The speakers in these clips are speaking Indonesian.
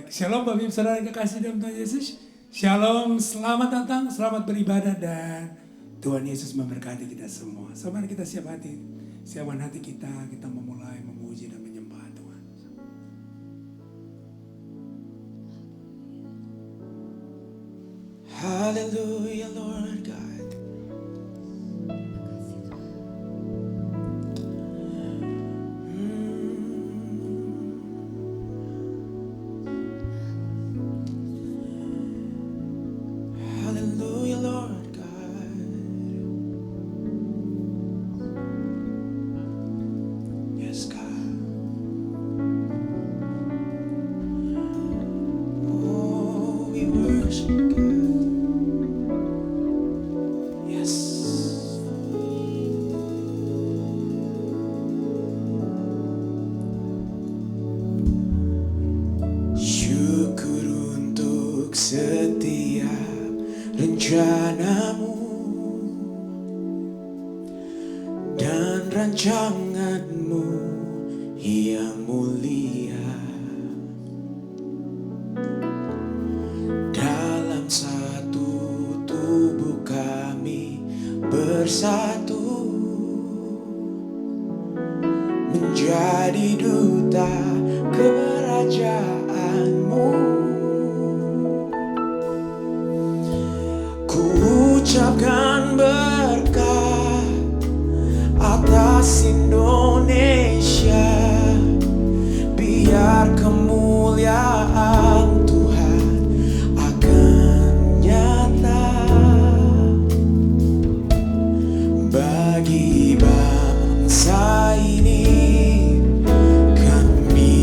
Shalom Bapak Ibu Saudara yang kekasih dalam Tuhan Yesus. Shalom, selamat datang, selamat beribadah dan Tuhan Yesus memberkati kita semua. Sama kita siap hati kita memulai memuji dan menyembah Tuhan. Hallelujah Lord God. Hallelujah Lord God. Yes God. Oh, we worship God. Yes. Syukur untuk setiap rencanamu dan rancanganmu yang mulia dalam satu tubuh kami bersatu menjadi duta kerajaanmu. Ku ucapkan berkat atas Indonesia, biar kemuliaan Tuhan akan nyata bagi bangsa ini. Kami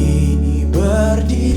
berdiri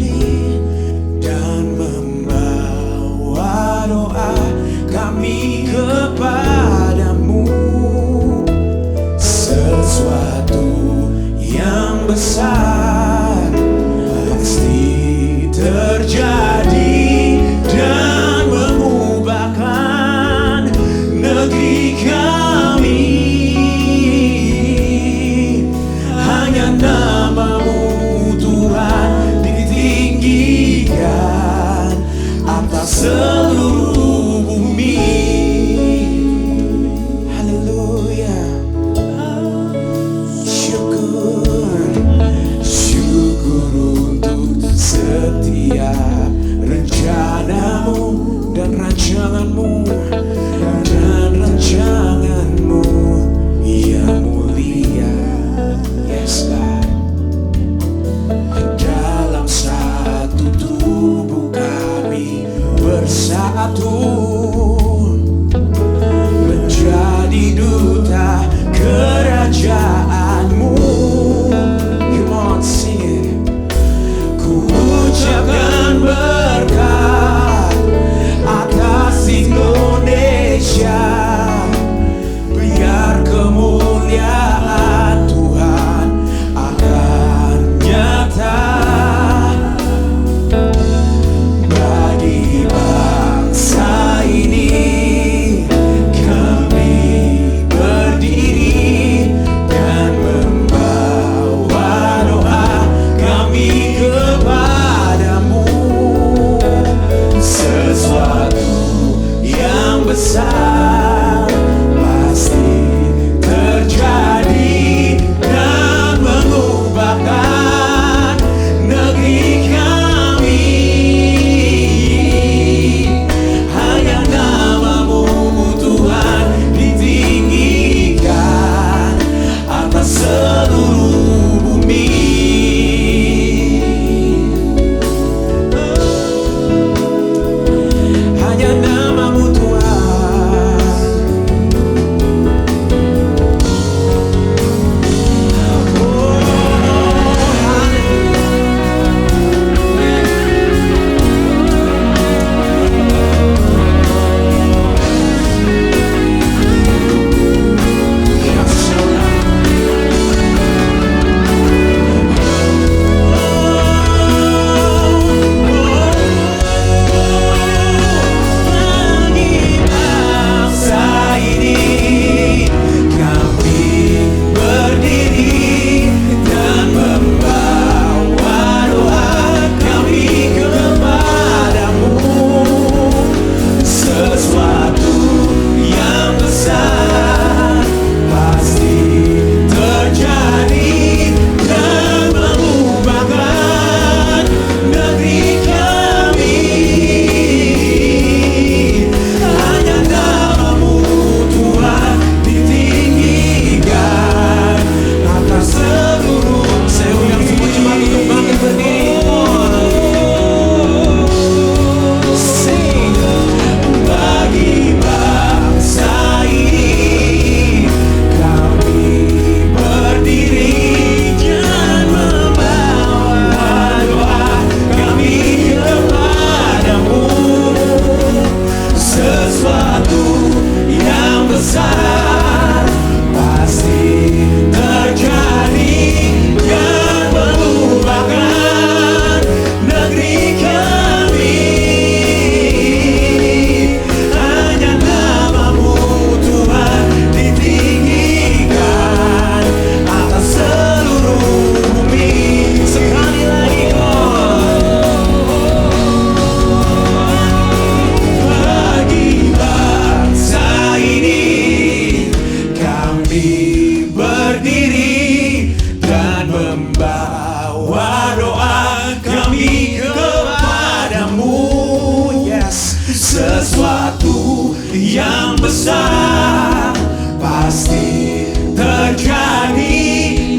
besar pasti terjadi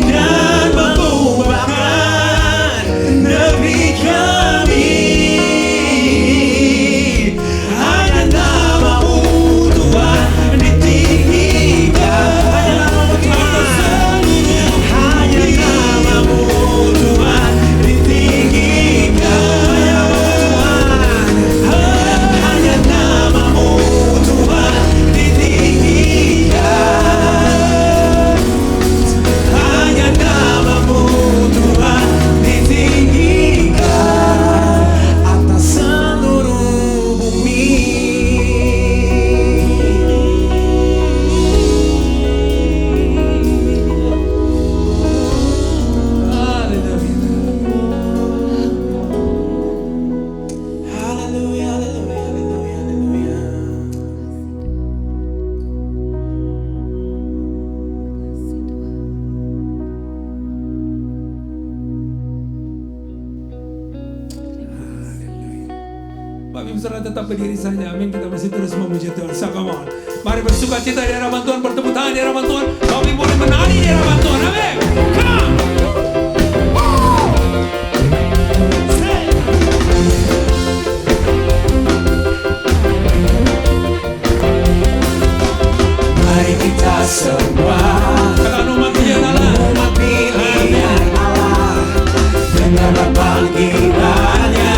dan mengubahkan negeri kami. Hanya nama-Mu Tuhan ditinggikan. Hanya nama-Mu Tuhan ditinggikan. Hanya nama-Mu Tuhan ditinggikan. Hanya nama-Mu Tuhan ditinggikan atas seluruh bumi. Haleluya, haleluya, haleluya, haleluya. Bapak Ibu Saudara tetap berdiri saja. Amin. Kita masih terus memuji Tuhan. So come on. Mari bersuka cita di hadapan Tuhan, bertepuk tangan di hadapan Tuhan. Kami boleh menari di hadapan Tuhan. Amin. Come. Mari kita semua Katakan umat pilihan Allah. umat pilihan Allah, dengarlah panggilannya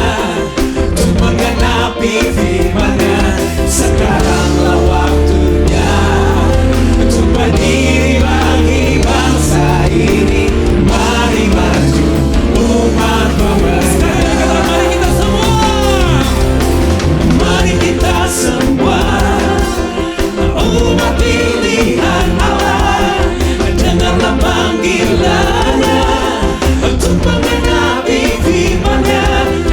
untuk menggenapi firman-Nya. Sekaranglah waktunya untuk berdiri bagi bangsa ini. Mari maju umat pemenang. Mari kita semua. Mari kita semua umat pilihan Allah, dengarlah panggilannya untuk menggenapi firman-Nya.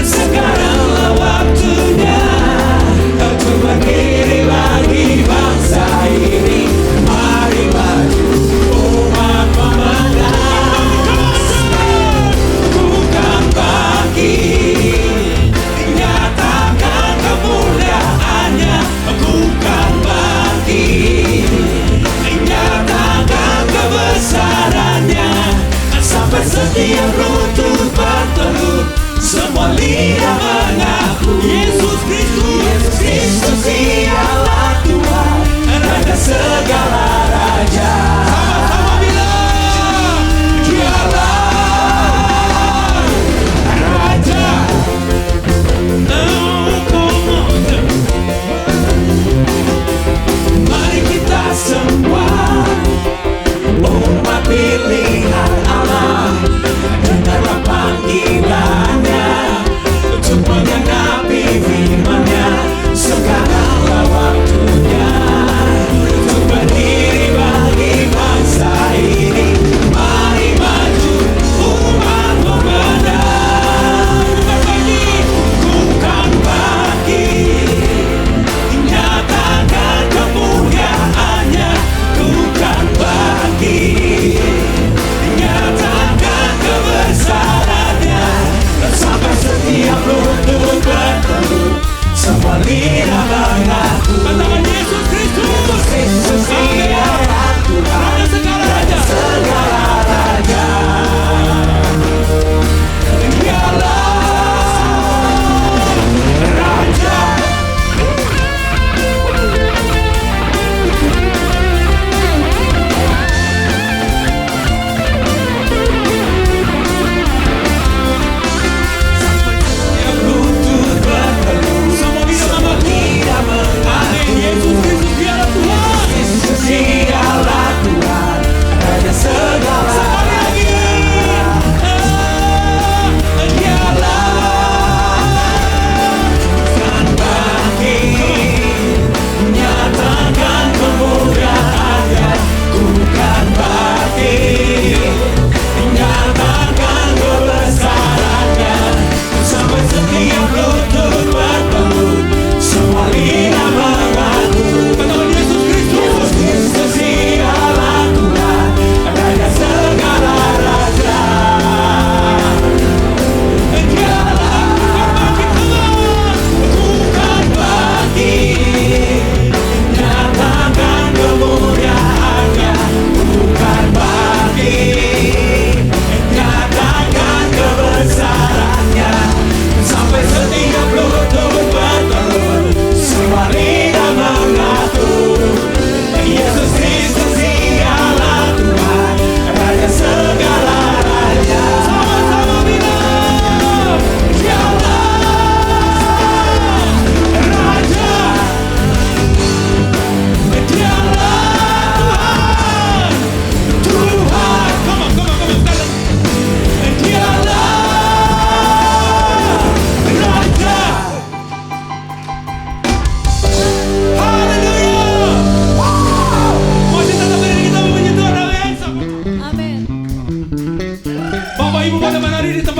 Sekaranglah waktunya untuk berdiri bagi bangsa ini. Mari maju umat pemenang. Bukan bangkit, nyatakan kemuliaannya. Bukan bangkit, nyatakan kebesarannya. Sampai setiap lutut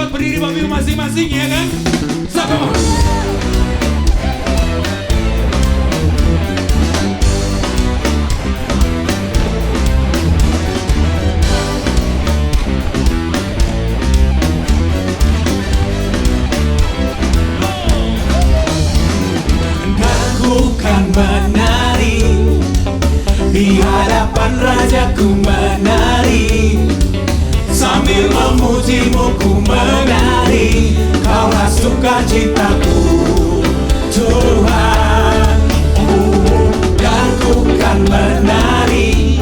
untuk berdiri bagi masing-masing ya kan? So, come on. Aku kan menari di hadapan Rajaku, menari sambil memujimu ku menari. Kaulah sukacitaku Tuhan. Dan ku kan menari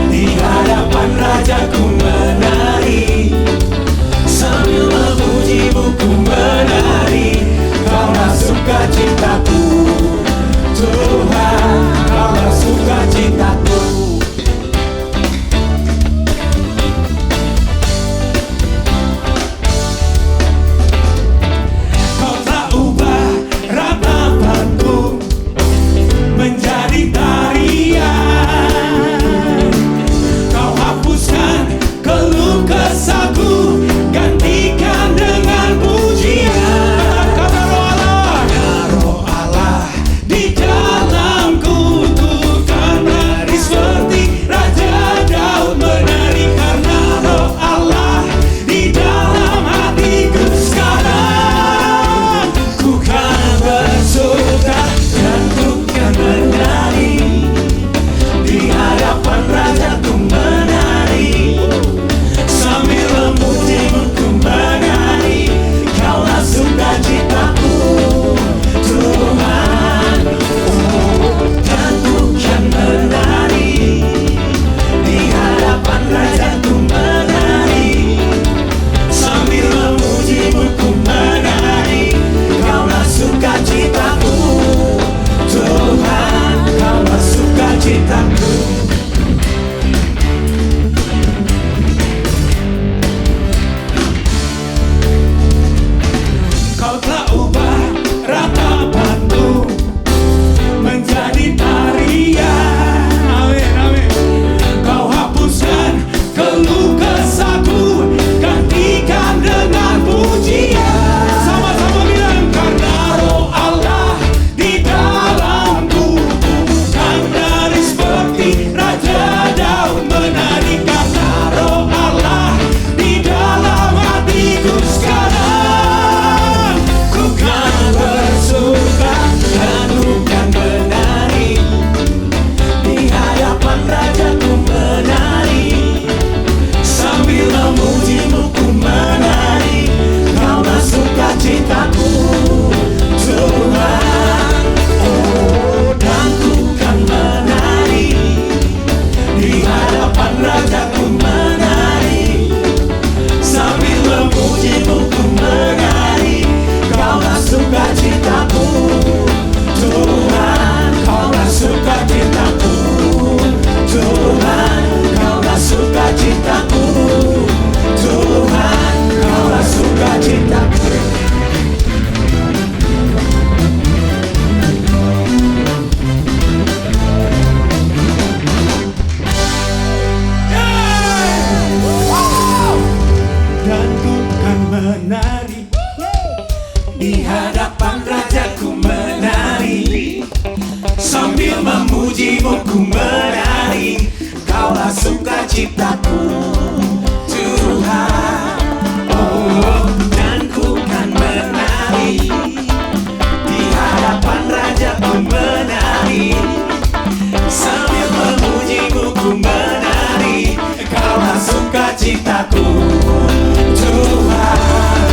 di hadapan Rajaku, menari sambil memujimu ku menari. Kaulah sukacitaku Tuhan, kaulah sukacitaku. Kau telah ubah ratapanku menjadi tarian. Kau hapuskan keluh kesahku, gantikan dengan pujian. Karena Roh Allah di dalamku, ku kan menari seperti Raja Daud menari. Karena Roh Allah di dalam hatiku, sekarang ku kan bersuka dan ku kan menari di hadapan Rajaku, menari sambil memujimu ku menari. Kaulah sukacitaku Tuhan. Dan ku kan menari di hadapan Rajaku, menari sambil memujimu ku menari. Kaulah sukacitaku Tuhan, kaulah sukacitaku. Kau telah ubah ratapanku menjadi tarian. Amin, amin. Kau hapuskan keluh kesahku, gantikan dengan pujian. Sama-sama bilang, karena Roh Allah di dalamku, ku kan menari seperti Raja Daud menari. Karena Roh Allah di dalam hatiku, sekarang ku kan bersuka dan ku kan menari di hadapan Rajaku, menari sambil memujimu ku menari. Kaulah sukacitaku Tuhan. Dan ku kan menari di hadapan Rajaku, menari sambil memujimu ku menari. Kaulah sukacitaku Tuhan, kaulah sukacitaku Tuhan, kaulah sukacitaku Tuhan, kaulah sukacitaku. Dan ku kan menari di hadapan Rajaku, menari sambil memujimu ku menari. Kaulah sukacitaku Tuhan. Dan ku kan menari di hadapan Rajaku, menari sambil memujimu ku menari. Kaulah sukacitaku Tuhan.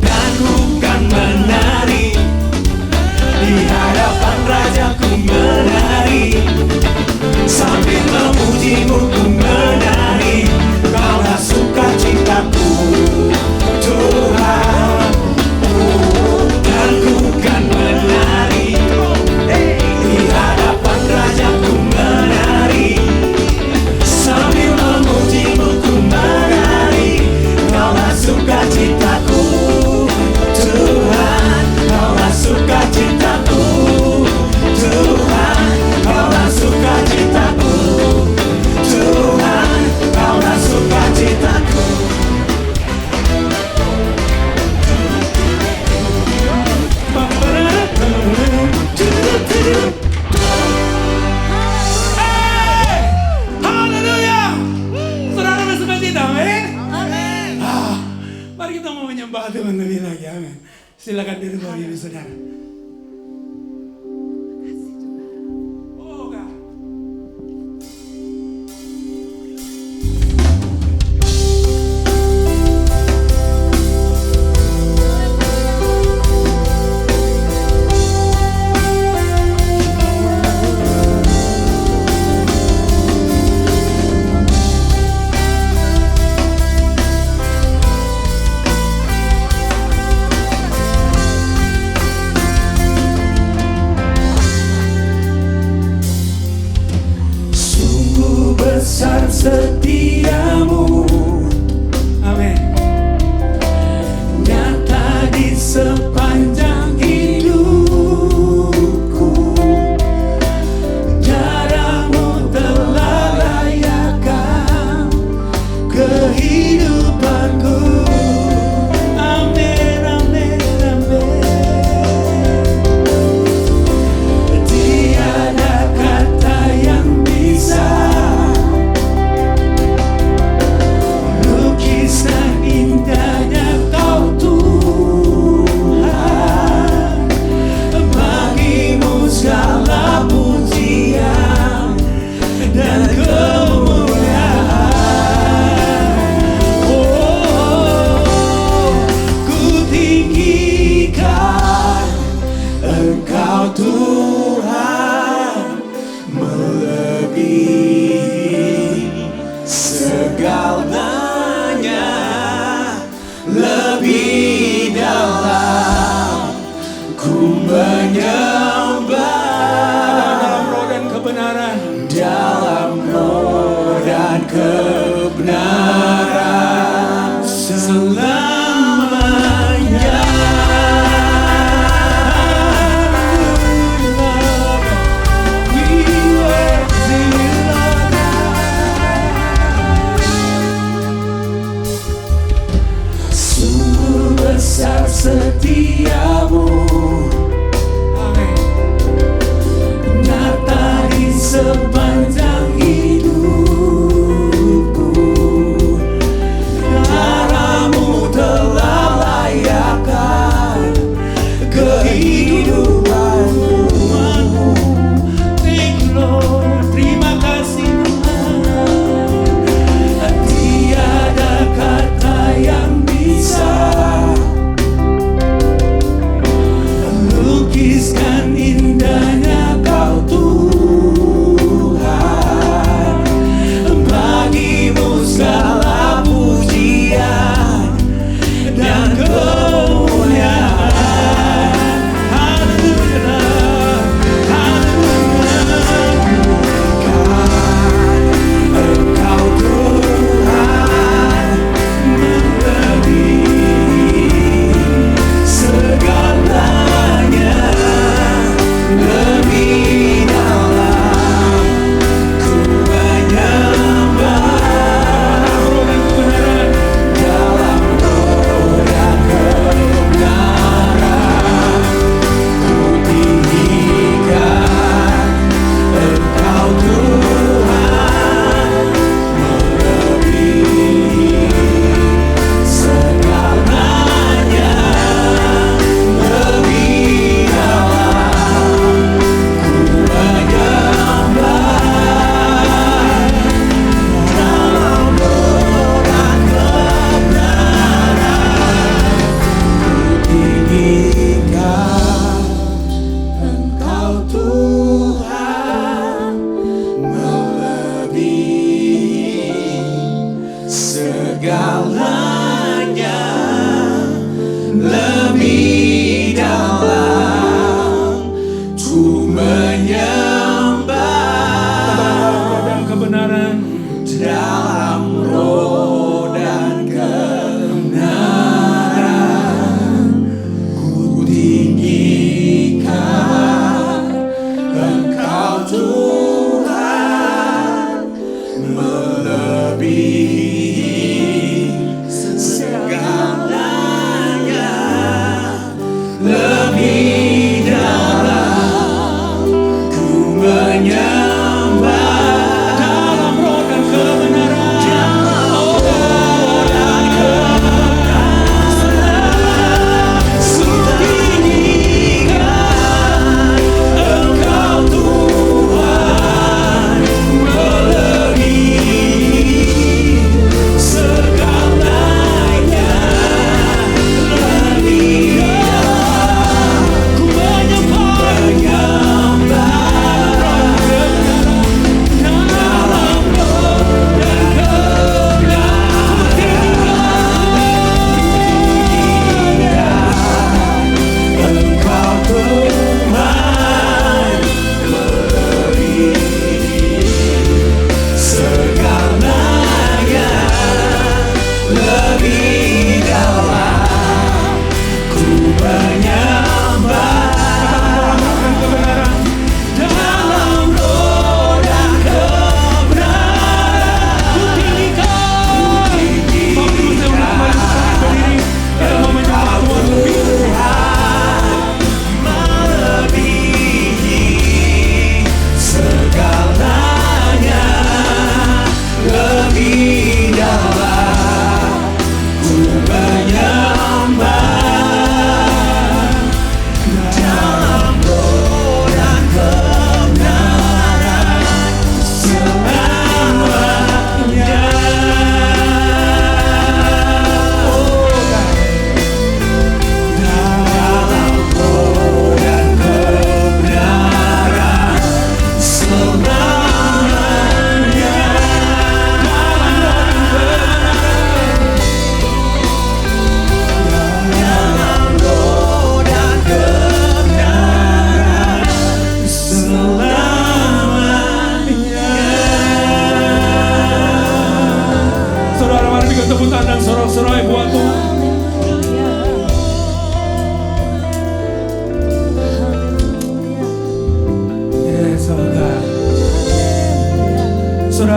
Dan ku kan menari di hadapan Rajaku, menari sambil memujimu ku menari. Mari kita mau menyembah Tuhan lebih lagi, amin. Silakan diri Bapak Ibu Saudara. Oh God. Besar setiamu, Amin. nyata di sepanjang hidupku. Darahmu telah layakan kehidupanku. Amin, amin, amin. Tiada kata yang bisa lukiskan indahnya Kau Tuhan. Bagimu segala pujian dan kemuliaan. Oh, ku tinggikan Engkau Tuhan, melebihi segalanya, lebih dalam ku menyembah. Dalam roh dan kebenaran. Dalam roh dan kebenaran selamanya. We worship you, Lord. Sungguh besar setiamu, Amin. nyata di sepanjang hidupku. Darahmu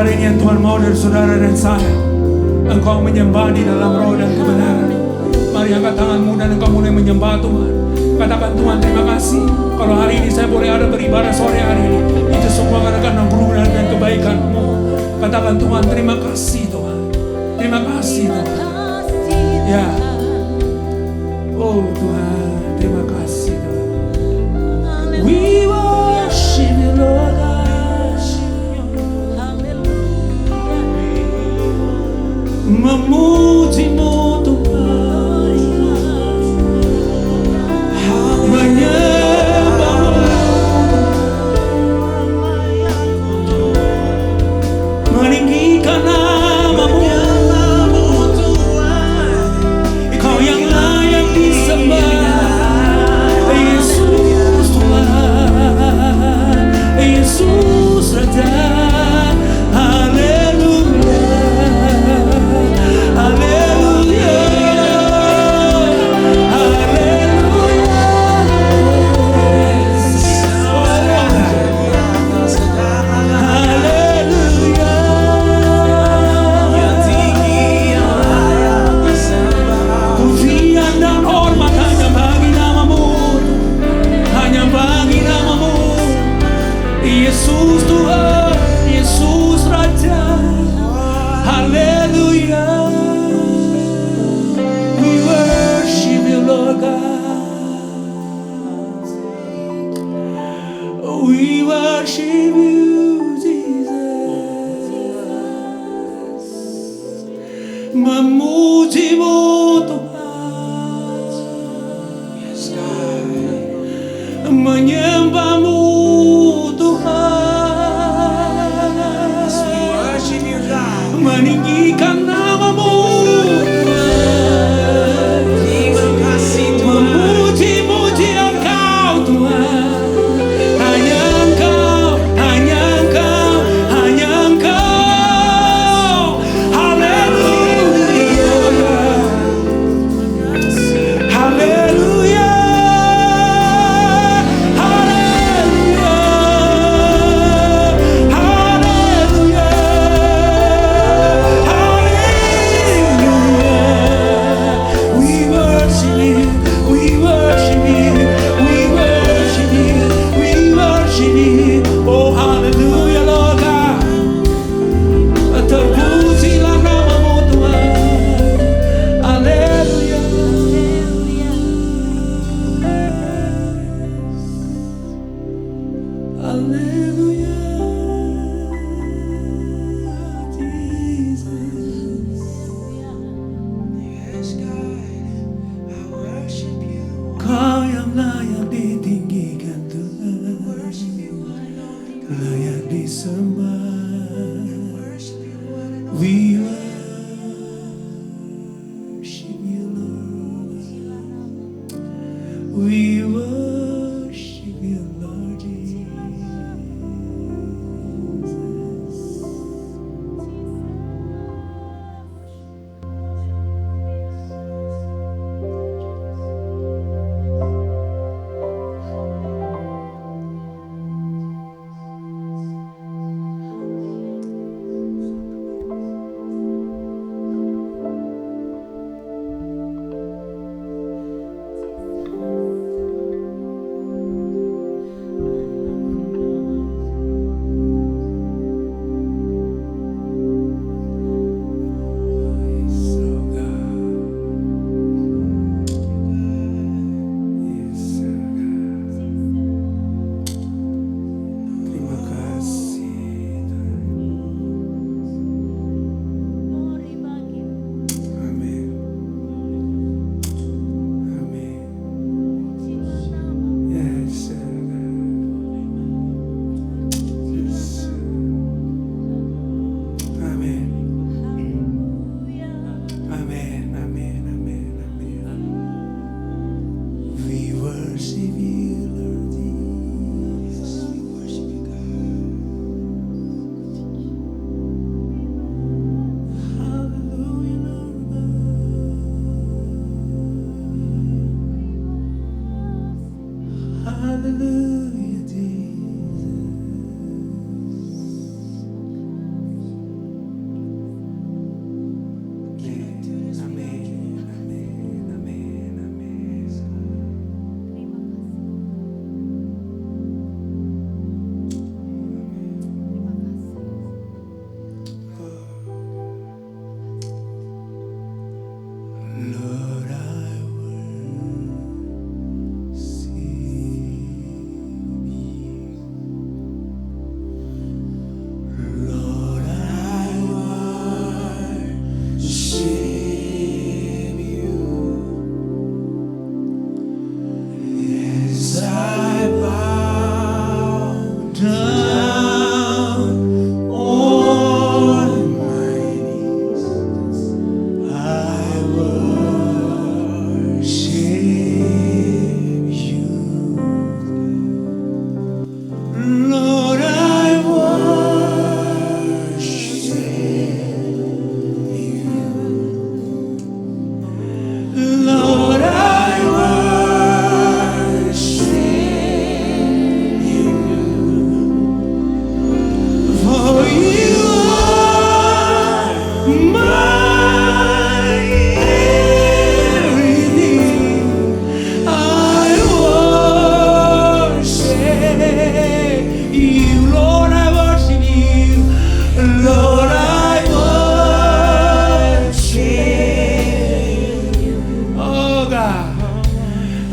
Hari ini yang Tuhan mau dari saudara dan saya, engkau menyembah di dalam roh dan kebenaran. Mari angkat tanganmu dan engkau mulai menyembah Tuhan. Katakan, Tuhan terima kasih kalau hari ini saya boleh ada beribadah sore hari ini. Itu semua karena anugerah dan kebaikan-Mu. Katakan, Tuhan terima kasih Tuhan. Terima kasih Tuhan. Ya. Oh Tuhan, terima kasih Tuhan. We worship you Lord God. Memuji-Mu Tuhan, menyembah-Mu, meninggikan nama-Mu. Kau yang layak disembah, Yesus Tuhan, Yesus Raja. Yesus Tuhan, Yesus Raja, haleluya. We worship you Lord God. We worship you Jesus. Memuji-Mu Tuhan, yes God. Menyembah-Mu meninggikan nama-Mu, memuji-muji Engkau Tuhan. Hanya Engkau, hanya Engkau, hanya Engkau. Haleluya, haleluya, haleluya, haleluya. We worship you, we worship you, we worship you, we worship you. Oh haleluya Lord God. Terpujilah nama-Mu Tuhan. Haleluya. Haleluya. Jesus. Yes God, I worship you. Kau yang layak ditinggikan Tuhan, layak disembah. We worship you Lord. We worship you Lord Jesus.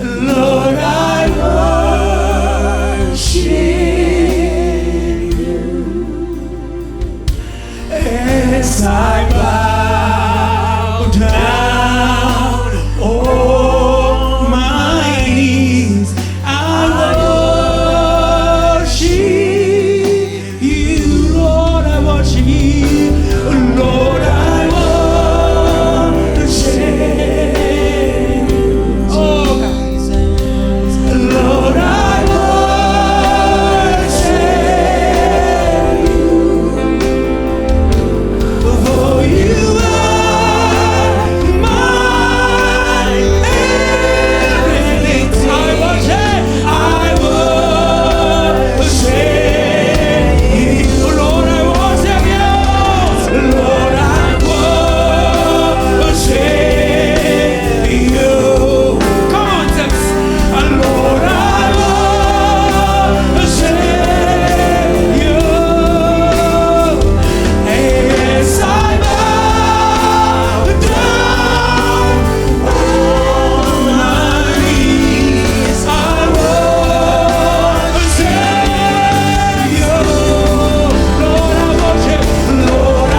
Lord, I worship you as I bow down on my knees. I worship you, Lord, I worship you, Lord, I worship you. Oh God. Lord, I worship you, for you are my everything. I worship you, Lord, I worship you, Lord, I worship you. Come on, saints. Lord, I worship you as I bow down on my knees. I worship you, Lord, I worship, Lord, I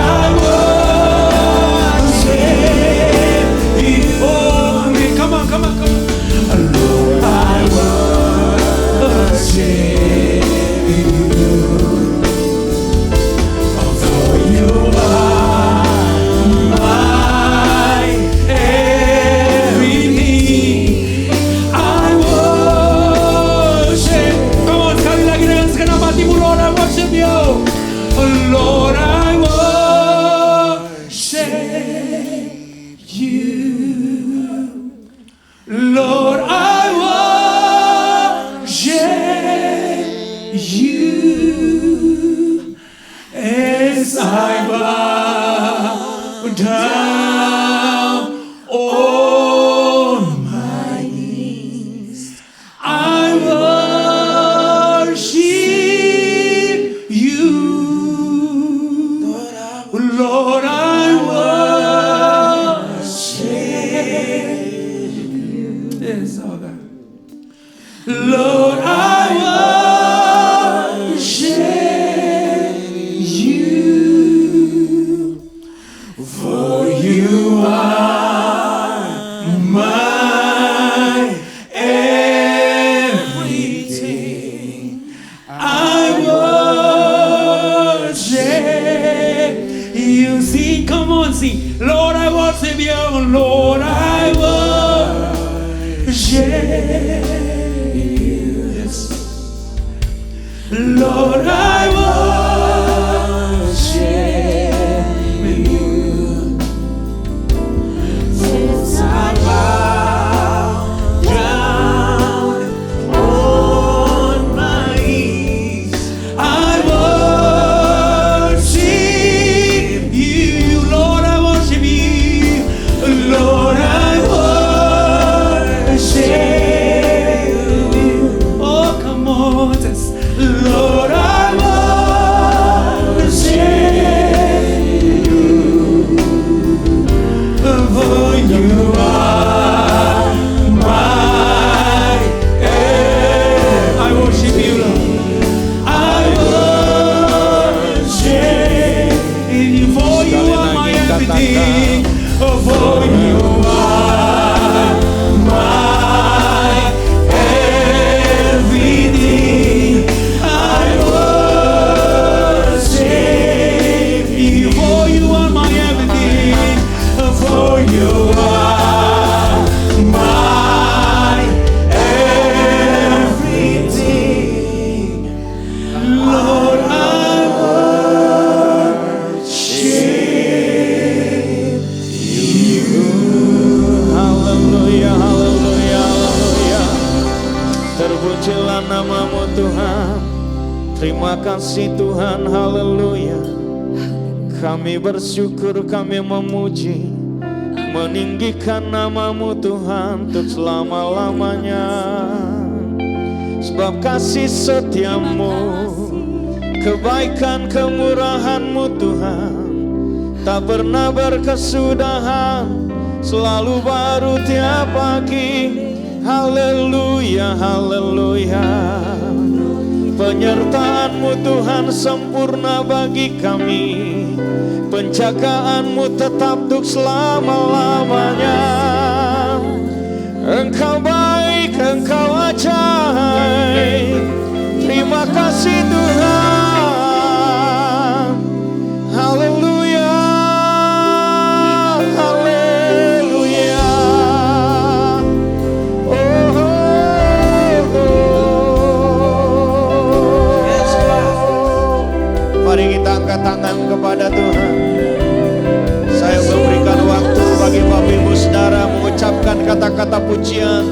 worship you. Oh, come on, come on, come on. Lord, I worship you, for you are my everything. I worship. Come on, sekali lagi dengan segenap hatimu, Lord, I worship you. Lord, I worship you. Lord, I worship you as I bow down on my knees. I worship you, Lord, I worship. Yes, oh God. Lord, I worship you, for you are my everything. I worship you. Sing, come on, sing. Lord, I worship you. Lord, I worship you. Lord, I worship you. Since I bow down on my knees, I worship you. Lord, I worship you. Lord, I worship you. Oh, come on, just Lord, I worship you, for you are my everything. I worship you, Lord. I worship you, for you are my everything. For you are my everything. I worship you, for you are my everything. For you are my everything. Lord, I worship you. Haleluya, haleluya, haleluya. Terpujilah namamu Tuhan. Terima kasih Tuhan, haleluya. Kami bersyukur, kami memuji, meninggikan namamu Tuhan untuk selama-lamanya. Sebab kasih setiamu, kebaikan kemurahanmu Tuhan, tak pernah berkesudahan, selalu baru tiap pagi. Haleluya, haleluya. Penyertaan-Mu Tuhan sempurna bagi kami. Penjagaanmu tetap untuk selama-lamanya. Engkau baik, Engkau ajaib. Terima kasih Tuhan. Haleluya, haleluya. Oh, oh, oh. Yes, mari kita angkat tangan kepada Tuhan. Saya memberikan waktu bagi Bapak Ibu Saudara mengucapkan kata-kata pujian,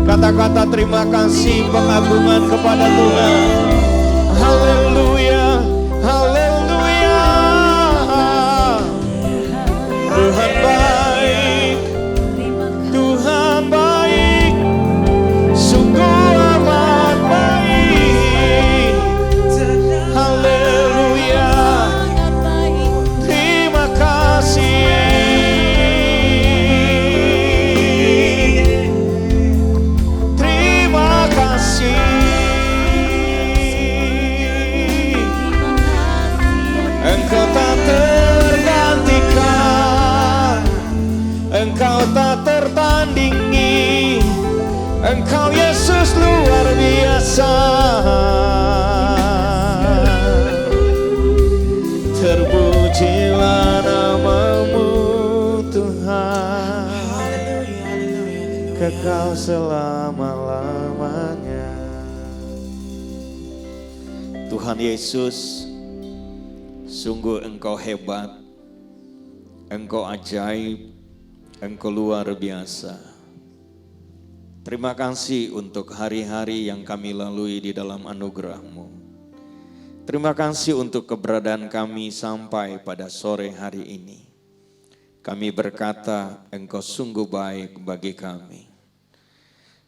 kata-kata terima kasih, pengagungan kepada Tuhan. Haleluya, haleluya. Tuhan baik, Tuhan baik, sungguh amat baik. Haleluya, terima kasih. Terima kasih. Engkau tak tergantikan, Engkau tak tertandingi. Engkau Yesus luar biasa. Terpujilah nama-Mu Tuhan, kekal selama-lamanya. Tuhan Yesus, sungguh Engkau hebat, Engkau ajaib, Engkau luar biasa. Terima kasih untuk hari-hari yang kami lalui di dalam anugerah-Mu. Terima kasih untuk keberadaan kami sampai pada sore hari ini. Kami berkata, Engkau sungguh baik bagi kami.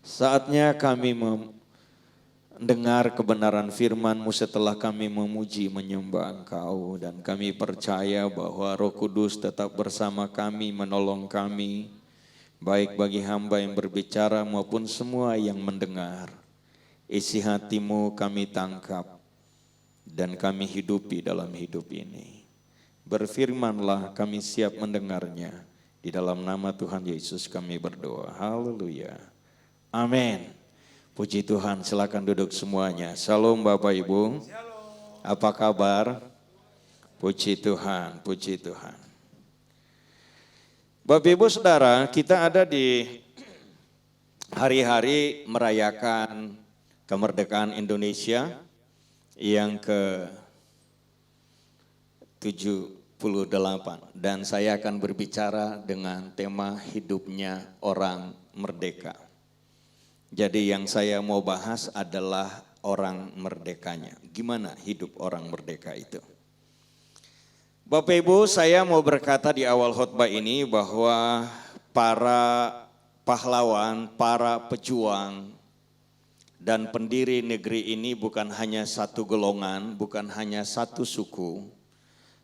Saatnya kami mendengar kebenaran firman-Mu setelah kami memuji menyembah Engkau. Dan kami percaya bahwa Roh Kudus tetap bersama kami, menolong kami, baik bagi hamba yang berbicara maupun semua yang mendengar. Isi hati-Mu kami tangkap dan kami hidupi dalam hidup ini. Berfirmanlah, kami siap mendengarnya. Di dalam nama Tuhan Yesus kami berdoa. Haleluya. Amin. Puji Tuhan, silakan duduk semuanya. Shalom Bapak Ibu. Apa kabar? Puji Tuhan, puji Tuhan. Bapak Ibu Saudara, kita ada di hari-hari merayakan kemerdekaan Indonesia yang ke-78. Dan saya akan berbicara dengan tema hidupnya orang merdeka. Jadi yang saya mau bahas adalah orang merdekanya. Gimana hidup orang merdeka itu? Bapak Ibu, saya mau berkata di awal khotbah ini bahwa para pahlawan, para pejuang dan pendiri negeri ini bukan hanya satu golongan, bukan hanya satu suku,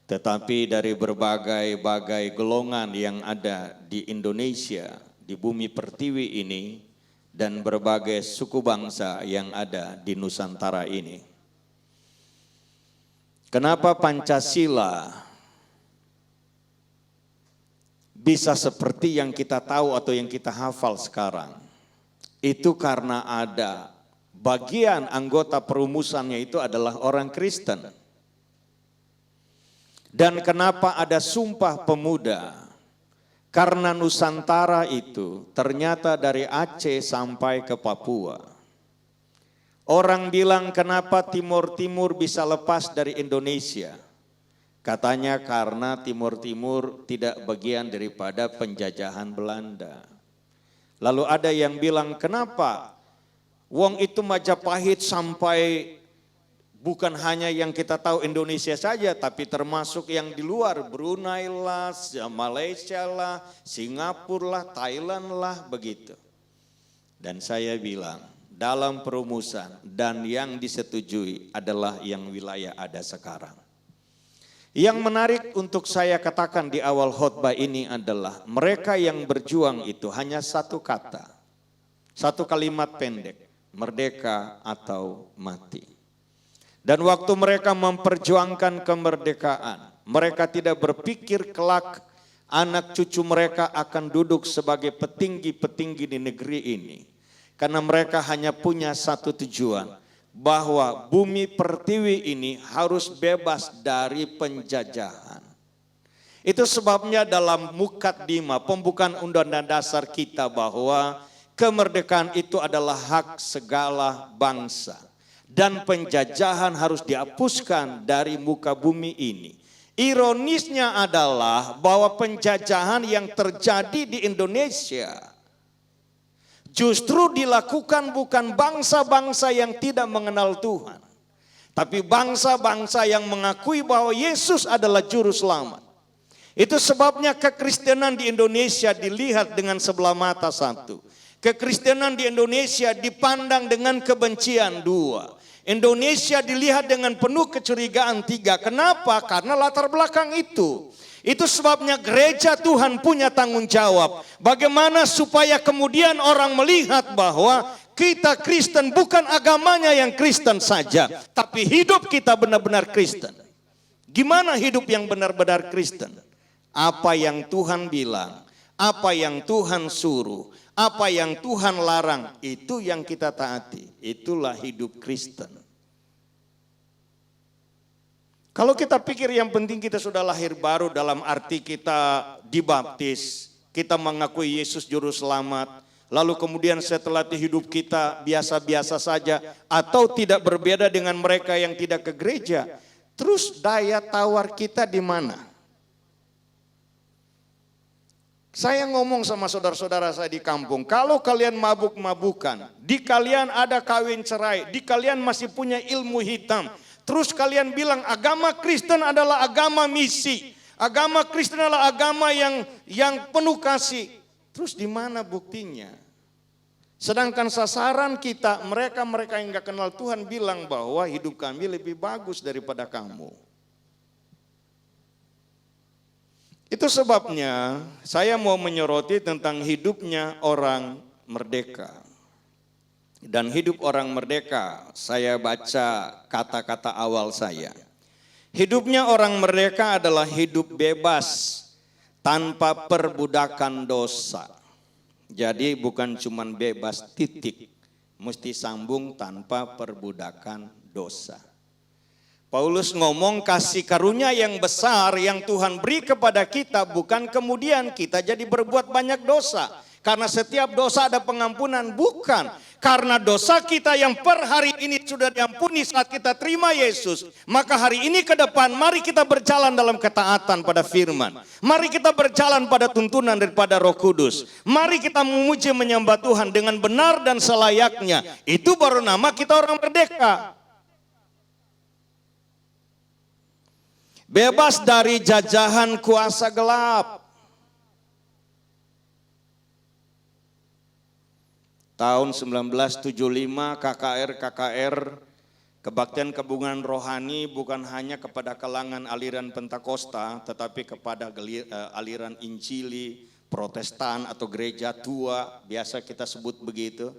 tetapi dari berbagai-bagai golongan yang ada di Indonesia, di bumi pertiwi ini, dan berbagai suku bangsa yang ada di Nusantara ini. Kenapa Pancasila bisa seperti yang kita tahu atau yang kita hafal sekarang? Itu karena ada bagian anggota perumusannya itu adalah orang Kristen. Dan kenapa ada Sumpah Pemuda? Karena Nusantara itu ternyata dari Aceh sampai ke Papua. Orang bilang kenapa Timur-Timur bisa lepas dari Indonesia? Katanya karena Timur-Timur tidak bagian daripada penjajahan Belanda. Lalu ada yang bilang kenapa wong itu Majapahit sampai bukan hanya yang kita tahu Indonesia saja, tapi termasuk yang di luar, Brunei lah, Malaysia lah, Singapura lah, Thailand lah, begitu. Dan saya bilang, dalam perumusan dan yang disetujui adalah yang wilayah ada sekarang. Yang menarik untuk saya katakan di awal khotbah ini adalah mereka yang berjuang itu hanya satu kata, satu kalimat pendek, merdeka atau mati. Dan waktu mereka memperjuangkan kemerdekaan, mereka tidak berpikir kelak anak cucu mereka akan duduk sebagai petinggi-petinggi di negeri ini. Karena mereka hanya punya satu tujuan, bahwa bumi pertiwi ini harus bebas dari penjajahan. Itu sebabnya dalam Mukaddimah, pembukaan Undang-Undang Dasar kita, bahwa kemerdekaan itu adalah hak segala bangsa. Dan penjajahan harus dihapuskan dari muka bumi ini. Ironisnya adalah bahwa penjajahan yang terjadi di Indonesia justru dilakukan bukan bangsa-bangsa yang tidak mengenal Tuhan, tapi bangsa-bangsa yang mengakui bahwa Yesus adalah juru selamat. Itu sebabnya kekristenan di Indonesia dilihat dengan sebelah mata satu. Kekristenan di Indonesia dipandang dengan kebencian dua. Indonesia dilihat dengan penuh kecurigaan tiga. Kenapa? Karena latar belakang itu. Itu sebabnya gereja Tuhan punya tanggung jawab. Bagaimana supaya kemudian orang melihat bahwa kita Kristen bukan agamanya yang Kristen saja, tapi hidup kita benar-benar Kristen. Gimana hidup yang benar-benar Kristen? Apa yang Tuhan bilang, apa yang Tuhan suruh, apa yang Tuhan larang, itu yang kita taati. Itulah hidup Kristen. Kalau kita pikir yang penting kita sudah lahir baru dalam arti kita dibaptis, kita mengakui Yesus juru selamat, lalu kemudian setelah itu hidup kita biasa-biasa saja atau tidak berbeda dengan mereka yang tidak ke gereja, terus daya tawar kita di mana? Saya ngomong sama saudara-saudara saya di kampung, kalau kalian mabuk-mabukan, di kalian ada kawin cerai, di kalian masih punya ilmu hitam, terus kalian bilang agama Kristen adalah agama misi, agama Kristen adalah agama yang penuh kasih. Terus di mana buktinya? Sedangkan sasaran kita, mereka yang gak kenal Tuhan bilang bahwa hidup kami lebih bagus daripada kamu. Itu sebabnya saya mau menyoroti tentang hidupnya orang merdeka. Dan hidup orang merdeka, saya baca kata-kata awal saya. Hidupnya orang merdeka adalah hidup bebas tanpa perbudakan dosa. Jadi bukan cuma bebas titik, mesti sambung tanpa perbudakan dosa. Paulus ngomong kasih karunia yang besar yang Tuhan beri kepada kita bukan kemudian kita jadi berbuat banyak dosa. Karena setiap dosa ada pengampunan, bukan. Karena dosa kita yang per hari ini sudah diampuni saat kita terima Yesus. Maka hari ini ke depan mari kita berjalan dalam ketaatan pada firman. Mari kita berjalan pada tuntunan daripada Roh Kudus. Mari kita memuji menyembah Tuhan dengan benar dan selayaknya. Itu baru nama kita orang merdeka. Bebas dari jajahan kuasa gelap. Tahun 1975 KKR Kebaktian Kebungan Rohani bukan hanya kepada kalangan aliran Pentakosta tetapi kepada aliran Injili, Protestan atau gereja tua, biasa kita sebut begitu.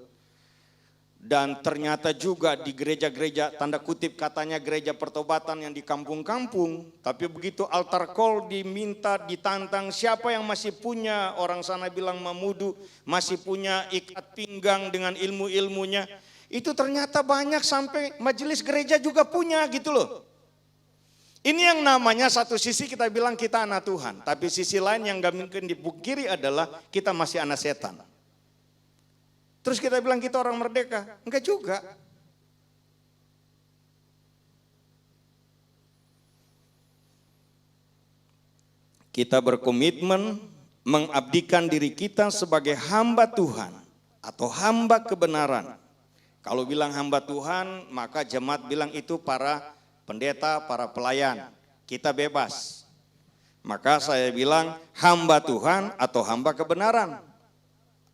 Dan ternyata juga di gereja-gereja, tanda kutip katanya gereja pertobatan yang di kampung-kampung. Tapi begitu altar call diminta, ditantang, siapa yang masih punya, orang sana bilang mamudu, masih punya ikat pinggang dengan ilmu-ilmunya. Itu ternyata banyak sampai majelis gereja juga punya gitu loh. Ini yang namanya satu sisi kita bilang kita anak Tuhan. Tapi sisi lain yang gak mungkin dipungkiri adalah kita masih anak setan. Terus kita bilang kita orang merdeka, enggak juga. Kita berkomitmen mengabdikan diri kita sebagai hamba Tuhan atau hamba kebenaran. Kalau bilang hamba Tuhan, maka jemaat bilang itu para pendeta, para pelayan. Kita bebas. Maka saya bilang hamba Tuhan atau hamba kebenaran.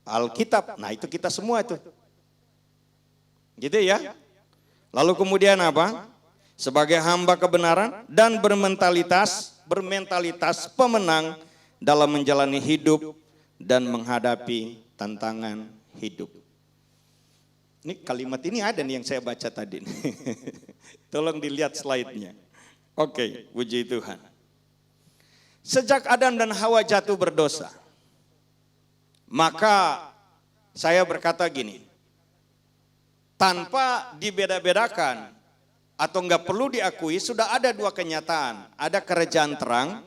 Alkitab, nah itu kita semua itu. Gitu ya. Lalu kemudian apa? sebagai hamba kebenaran dan bermentalitas pemenang dalam menjalani hidup dan menghadapi tantangan hidup. Ini kalimat ini ada nih yang saya baca tadi. Tolong dilihat slide-nya. Oke, puji Tuhan. Sejak Adam dan Hawa jatuh berdosa, maka saya berkata gini, tanpa dibeda-bedakan atau enggak perlu diakui, sudah ada dua kenyataan. Ada kerajaan terang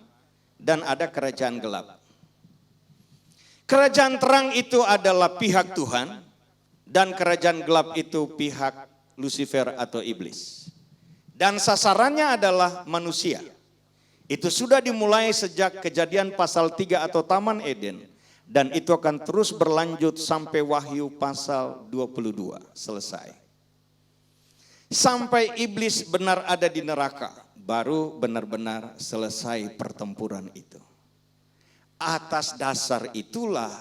dan ada kerajaan gelap. Kerajaan terang itu adalah pihak Tuhan dan kerajaan gelap itu pihak Lucifer atau iblis. Dan sasarannya adalah manusia. Itu sudah dimulai sejak Kejadian pasal 3 atau Taman Eden. Dan itu akan terus berlanjut sampai Wahyu pasal 22 selesai. Sampai iblis benar ada di neraka, baru benar-benar selesai pertempuran itu. Atas dasar itulah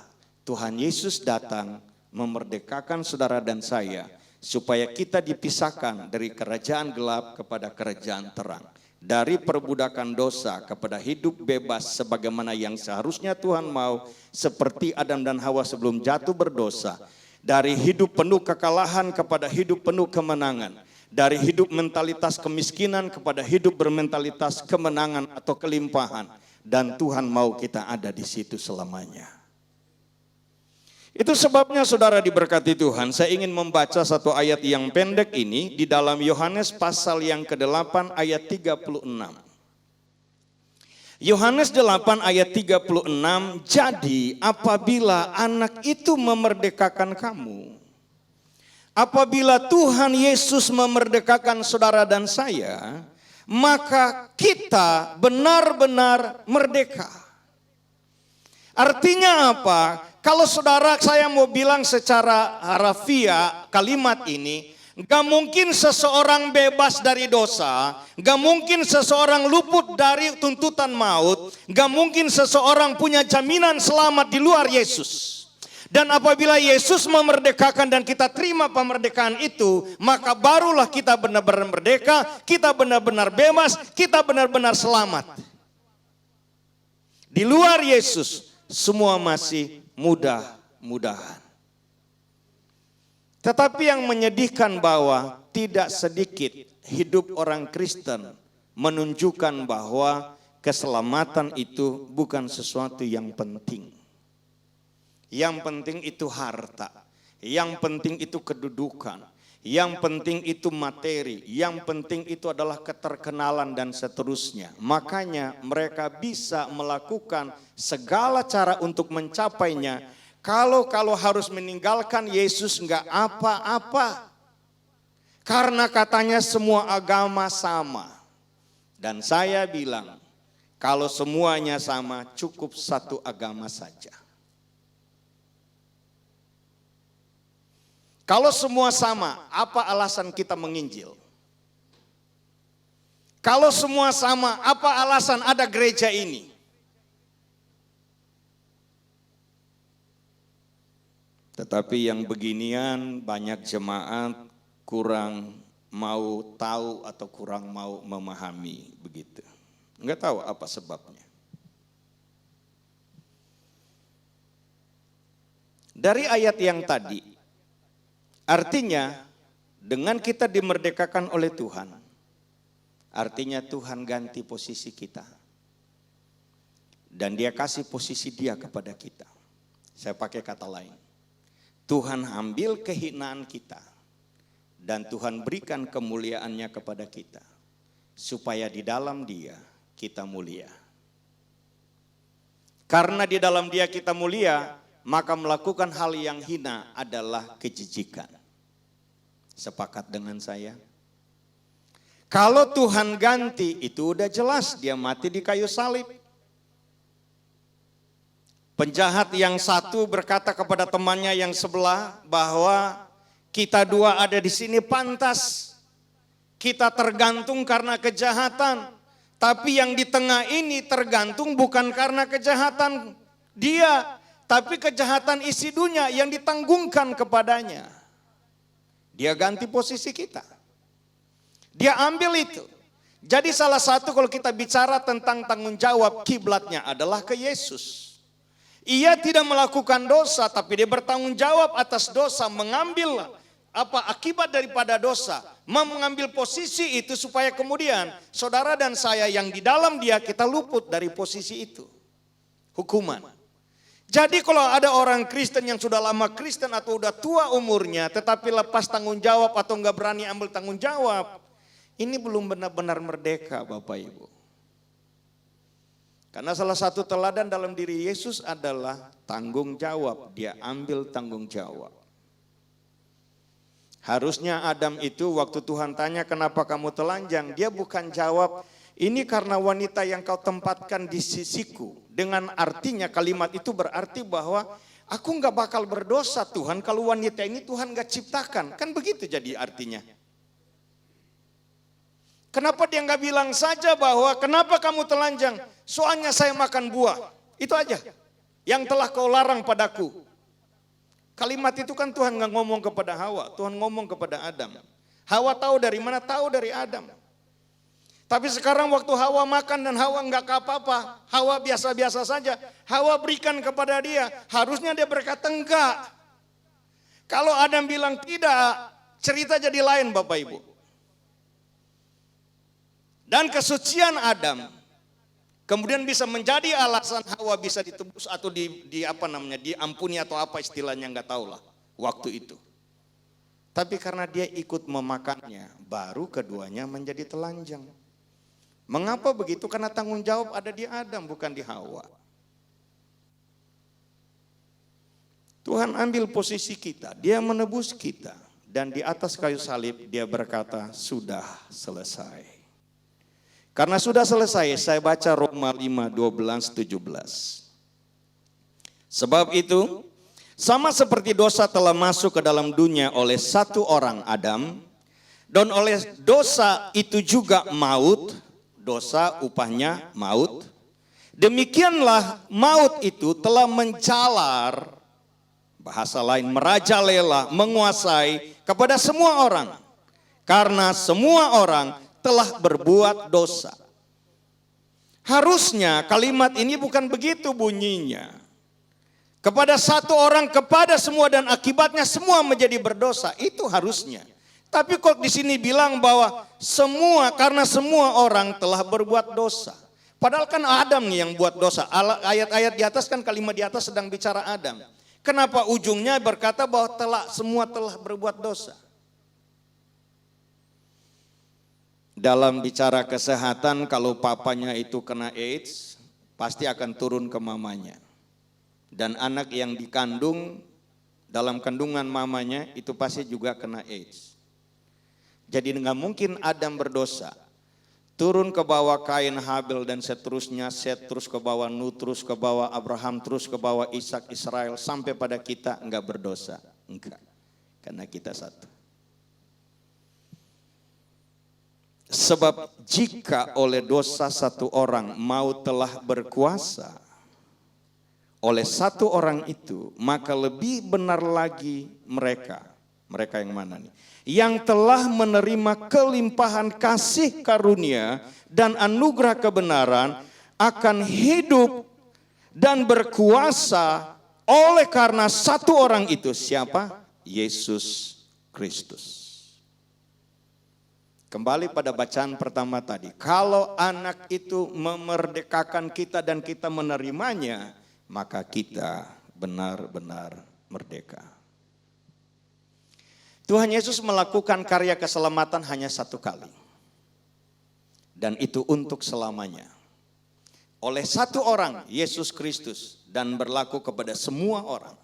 Tuhan Yesus datang memerdekakan saudara dan saya, supaya kita dipisahkan dari kerajaan gelap kepada kerajaan terang. Dari perbudakan dosa kepada hidup bebas sebagaimana yang seharusnya Tuhan mau, seperti Adam dan Hawa sebelum jatuh berdosa. Dari hidup penuh kekalahan kepada hidup penuh kemenangan. Dari hidup mentalitas kemiskinan kepada hidup bermentalitas kemenangan atau kelimpahan. Dan Tuhan mau kita ada di situ selamanya. Itu sebabnya saudara diberkati Tuhan, saya ingin membaca satu ayat yang pendek ini di dalam Yohanes pasal yang ke-8 ayat 36. Yohanes 8 ayat 36, jadi apabila anak itu memerdekakan kamu, apabila Tuhan Yesus memerdekakan saudara dan saya, maka kita benar-benar merdeka. Artinya apa? Kalau saudara saya mau bilang secara harafiah kalimat ini, gak mungkin seseorang bebas dari dosa, gak mungkin seseorang luput dari tuntutan maut, gak mungkin seseorang punya jaminan selamat di luar Yesus. Dan apabila Yesus memerdekakan dan kita terima pemerdekaan itu, maka barulah kita benar-benar merdeka, kita benar-benar bebas, kita benar-benar selamat. Di luar Yesus, semua masih mudah-mudahan. Tetapi yang menyedihkan bahwa tidak sedikit hidup orang Kristen menunjukkan bahwa keselamatan itu bukan sesuatu yang penting. Yang penting itu harta, yang penting itu kedudukan, yang penting itu materi, yang penting itu adalah keterkenalan dan seterusnya. Makanya mereka bisa melakukan segala cara untuk mencapainya. Kalau harus meninggalkan Yesus enggak apa-apa. Karena katanya semua agama sama. Dan saya bilang, kalau semuanya sama cukup satu agama saja. Kalau semua sama, apa alasan kita menginjil? Kalau semua sama, apa alasan ada gereja ini? Tetapi yang beginian banyak jemaat kurang mau tahu atau kurang mau memahami begitu. Enggak tahu apa sebabnya. Dari ayat yang tadi, artinya dengan kita dimerdekakan oleh Tuhan, artinya Tuhan ganti posisi kita. Dan dia kasih posisi dia kepada kita. Saya pakai kata lain. Tuhan ambil kehinaan kita. Dan Tuhan berikan kemuliaannya kepada kita. Supaya di dalam dia kita mulia. Karena di dalam dia kita mulia, maka melakukan hal yang hina adalah kejijikan. Sepakat dengan saya? Kalau Tuhan ganti, itu udah jelas dia mati di kayu salib. Penjahat yang satu berkata kepada temannya yang sebelah bahwa kita dua ada di sini pantas. Kita tergantung karena kejahatan. Tapi yang di tengah ini tergantung bukan karena kejahatan dia, tapi kejahatan isi dunia yang ditanggungkan kepadanya. Dia ganti posisi kita. Dia ambil itu. Jadi salah satu kalau kita bicara tentang tanggung jawab, kiblatnya adalah ke Yesus. Ia tidak melakukan dosa, tapi dia bertanggung jawab atas dosa, mengambil akibat daripada dosa, mengambil posisi itu supaya kemudian saudara dan saya yang di dalam dia kita luput dari posisi itu, hukuman. Jadi kalau ada orang Kristen yang sudah lama Kristen atau udah tua umurnya, tetapi lepas tanggung jawab atau nggak berani ambil tanggung jawab, ini belum benar-benar merdeka Bapak Ibu. Karena salah satu teladan dalam diri Yesus adalah tanggung jawab. Dia ambil tanggung jawab. Harusnya Adam itu waktu Tuhan tanya kenapa kamu telanjang, dia bukan jawab ini karena wanita yang kau tempatkan di sisiku. Dengan artinya kalimat itu berarti bahwa aku nggak bakal berdosa Tuhan kalau wanita ini Tuhan nggak ciptakan. Kan begitu jadi artinya. Kenapa dia nggak bilang saja bahwa kenapa kamu telanjang? Soalnya saya makan buah. Itu aja. Yang telah kau larang padaku. Kalimat itu kan Tuhan nggak ngomong kepada Hawa. Tuhan ngomong kepada Adam. Hawa tahu dari mana? Tahu dari Adam. Tapi sekarang waktu Hawa makan dan Hawa nggak apa-apa. Hawa biasa-biasa saja. Hawa berikan kepada dia. Harusnya dia berkata enggak. Kalau Adam bilang tidak, cerita jadi lain Bapak Ibu. Dan kesucian Adam kemudian bisa menjadi alasan Hawa bisa ditebus atau diampuni atau apa istilahnya nggak tahu lah waktu itu. Tapi karena dia ikut memakannya, baru keduanya menjadi telanjang. Mengapa begitu? Karena tanggung jawab ada di Adam bukan di Hawa. Tuhan ambil posisi kita, dia menebus kita. Dan di atas kayu salib dia berkata sudah selesai. Karena sudah selesai, saya baca Roma 5, 12, 17. Sebab itu, sama seperti dosa telah masuk ke dalam dunia oleh satu orang Adam, dan oleh dosa itu juga maut, dosa upahnya maut. Demikianlah maut itu telah menjalar, bahasa lain merajalela, menguasai kepada semua orang. Karena semua orang telah berbuat dosa. Harusnya kalimat ini bukan begitu bunyinya. Kepada satu orang, kepada semua dan akibatnya semua menjadi berdosa. Itu harusnya. Tapi kok di sini bilang bahwa semua karena semua orang telah berbuat dosa. Padahal kan Adam nih yang buat dosa. Ayat-ayat di atas kan kalimat di atas sedang bicara Adam. Kenapa ujungnya berkata bahwa semua telah berbuat dosa? Dalam bicara kesehatan, kalau papanya itu kena AIDS, pasti akan turun ke mamanya. Dan anak yang dikandung dalam kandungan mamanya itu pasti juga kena AIDS. Jadi nggak mungkin Adam berdosa, turun ke bawah Kain, Habil dan seterusnya, Set terus ke bawah Nuh, terus ke bawah Abraham, terus ke bawah Ishak, Israel, sampai pada kita nggak berdosa. Enggak, karena kita satu. Sebab jika oleh dosa satu orang maut telah berkuasa oleh satu orang itu, maka lebih benar lagi mereka yang mana nih? Yang telah menerima kelimpahan kasih karunia dan anugerah kebenaran akan hidup dan berkuasa oleh karena satu orang itu. Siapa? Yesus Kristus. Kembali pada bacaan pertama tadi, kalau anak itu memerdekakan kita dan kita menerimanya, maka kita benar-benar merdeka. Tuhan Yesus melakukan karya keselamatan hanya satu kali. Dan itu untuk selamanya. Oleh satu orang, Yesus Kristus, dan berlaku kepada semua orang.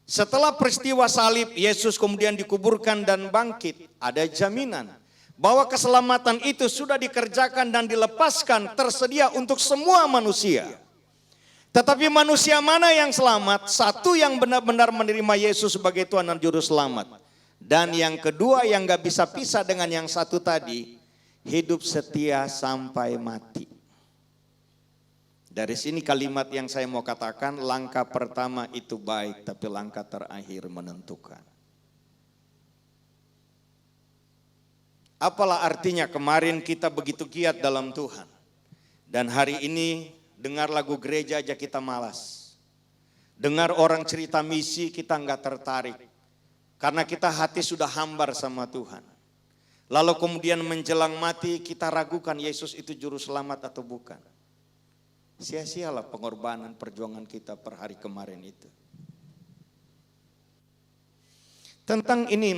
Setelah peristiwa salib, Yesus kemudian dikuburkan dan bangkit. Ada jaminan bahwa keselamatan itu sudah dikerjakan dan dilepaskan, tersedia untuk semua manusia. Tetapi manusia mana yang selamat? Satu yang benar-benar menerima Yesus sebagai Tuhan dan Juru Selamat. Dan yang kedua yang gak bisa pisah dengan yang satu tadi, hidup setia sampai mati. Dari sini kalimat yang saya mau katakan, langkah pertama itu baik, tapi langkah terakhir menentukan. Apalah artinya kemarin kita begitu giat dalam Tuhan. Dan hari ini dengar lagu gereja aja kita malas. Dengar orang cerita misi kita enggak tertarik. Karena kita hati sudah hambar sama Tuhan. Lalu kemudian menjelang mati kita ragukan Yesus itu juru selamat atau bukan. Sia-sialah pengorbanan perjuangan kita per hari kemarin itu. Tentang ini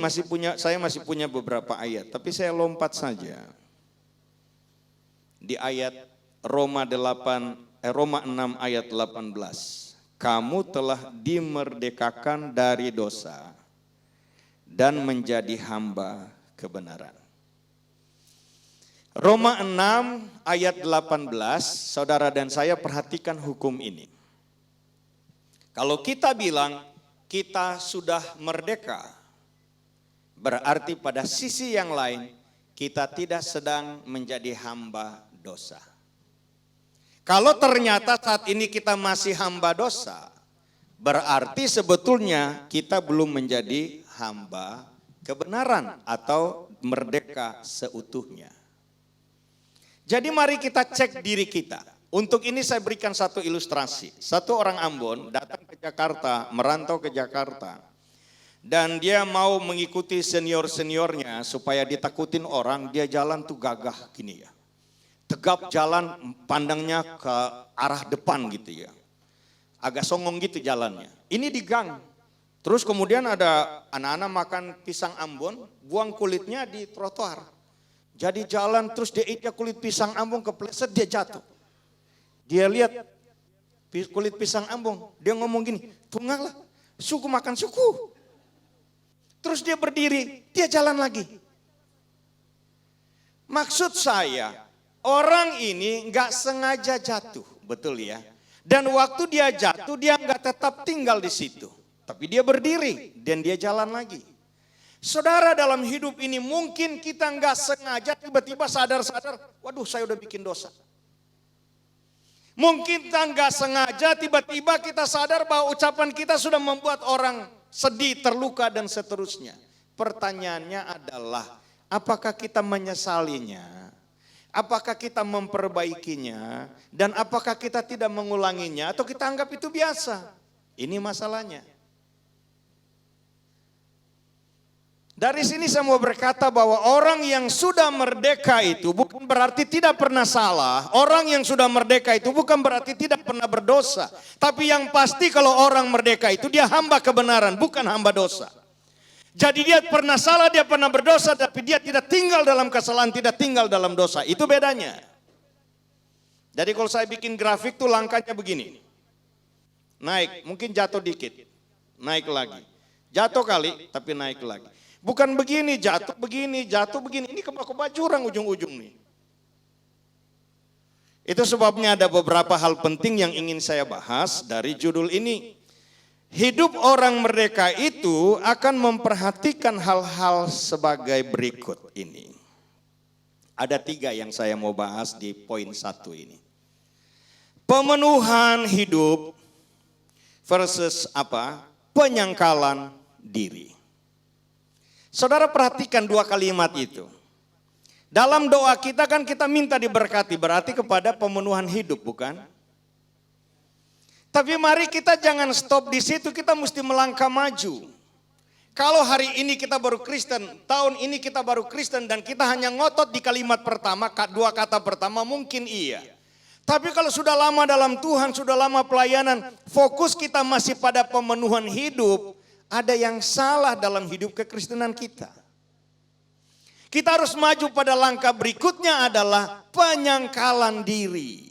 saya masih punya beberapa ayat, tapi saya lompat saja. Di ayat Roma 6 ayat 18. Kamu telah dimerdekakan dari dosa dan menjadi hamba kebenaran. Roma 6 ayat 18, saudara dan saya perhatikan hukum ini. Kalau kita bilang kita sudah merdeka, berarti pada sisi yang lain kita tidak sedang menjadi hamba dosa. Kalau ternyata saat ini kita masih hamba dosa, berarti sebetulnya kita belum menjadi hamba kebenaran atau merdeka seutuhnya. Jadi mari kita cek diri kita. Untuk ini saya berikan satu ilustrasi. Satu orang Ambon datang ke Jakarta, merantau ke Jakarta. Dan dia mau mengikuti senior-seniornya supaya ditakutin orang, dia jalan tuh gagah gini ya. Tegap jalan, pandangnya ke arah depan gitu ya. Agak songong gitu jalannya. Ini di gang. Terus kemudian ada anak-anak makan pisang Ambon, buang kulitnya di trotoar. Jadi jalan terus dia ikat kulit pisang Ambon kepleset dia jatuh. Dia lihat kulit pisang Ambon, dia ngomong gini, tunggalah, suku makan suku. Terus dia berdiri, dia jalan lagi. Maksud saya, orang ini nggak sengaja jatuh, betul ya. Dan waktu dia jatuh, dia nggak tetap tinggal di situ. Tapi dia berdiri dan dia jalan lagi. Saudara, dalam hidup ini mungkin kita nggak sengaja tiba-tiba sadar-sadar, waduh saya udah bikin dosa. Mungkin kita nggak sengaja tiba-tiba kita sadar bahwa ucapan kita sudah membuat orang sedih, terluka dan seterusnya. Pertanyaannya adalah, apakah kita menyesalinya? Apakah kita memperbaikinya? Dan apakah kita tidak mengulanginya? Atau kita anggap itu biasa? Ini masalahnya. Dari sini saya mau berkata bahwa orang yang sudah merdeka itu bukan berarti tidak pernah salah. Orang yang sudah merdeka itu bukan berarti tidak pernah berdosa. Tapi yang pasti kalau orang merdeka itu dia hamba kebenaran, bukan hamba dosa. Jadi dia pernah salah, dia pernah berdosa, tapi dia tidak tinggal dalam kesalahan, tidak tinggal dalam dosa. Itu bedanya. Jadi kalau saya bikin grafik tuh langkahnya begini. Naik, mungkin jatuh dikit, naik lagi. Jatuh kali, tapi naik lagi. Bukan begini, jatuh begini, jatuh begini. Ini kebak-kebak jurang ujung-ujung nih. Itu sebabnya ada beberapa hal penting yang ingin saya bahas dari judul ini. Hidup orang merdeka itu akan memperhatikan hal-hal sebagai berikut ini. Ada 3 yang saya mau bahas di poin 1 ini. Pemenuhan hidup versus apa? Penyangkalan diri. Saudara perhatikan 2 kalimat itu. Dalam doa kita kan kita minta diberkati, berarti kepada pemenuhan hidup, bukan? Tapi mari kita jangan stop di situ, kita mesti melangkah maju. Kalau hari ini kita baru Kristen, tahun ini kita baru Kristen dan kita hanya ngotot di kalimat pertama, 2 kata pertama mungkin iya. Tapi kalau sudah lama dalam Tuhan, sudah lama pelayanan, fokus kita masih pada pemenuhan hidup, ada yang salah dalam hidup kekristenan kita. Kita harus maju pada langkah berikutnya adalah penyangkalan diri.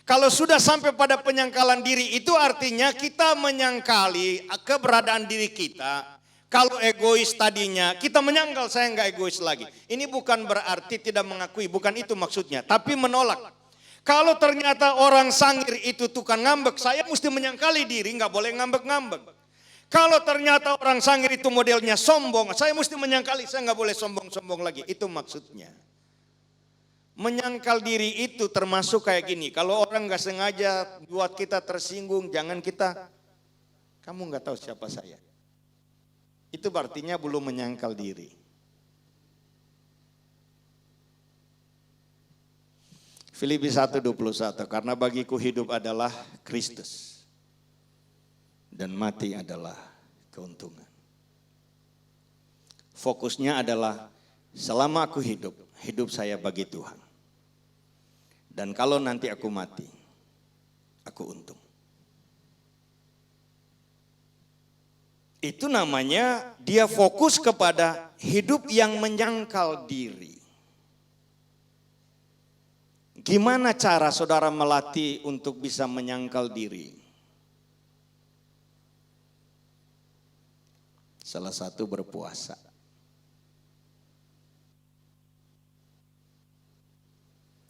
Kalau sudah sampai pada penyangkalan diri itu artinya kita menyangkali keberadaan diri kita. Kalau egois tadinya, kita menyangkal saya enggak egois lagi. Ini bukan berarti tidak mengakui, bukan itu maksudnya. Tapi menolak. Kalau ternyata orang sangir itu tukang ngambek, saya mesti menyangkali diri, enggak boleh ngambek-ngambek. Kalau ternyata orang sangir itu modelnya sombong, saya mesti menyangkali, saya nggak boleh sombong-sombong lagi. Itu maksudnya. Menyangkal diri itu termasuk kayak gini. Kalau orang nggak sengaja buat kita tersinggung, jangan kita, kamu nggak tahu siapa saya. Itu artinya belum menyangkal diri. Filipi 1:21, karena bagiku hidup adalah Kristus dan mati adalah keuntungan. Fokusnya adalah selama aku hidup, hidup saya bagi Tuhan. Dan kalau nanti aku mati, aku untung. Itu namanya dia fokus kepada hidup yang menyangkal diri. Gimana cara saudara melatih untuk bisa menyangkal diri? Salah satu berpuasa.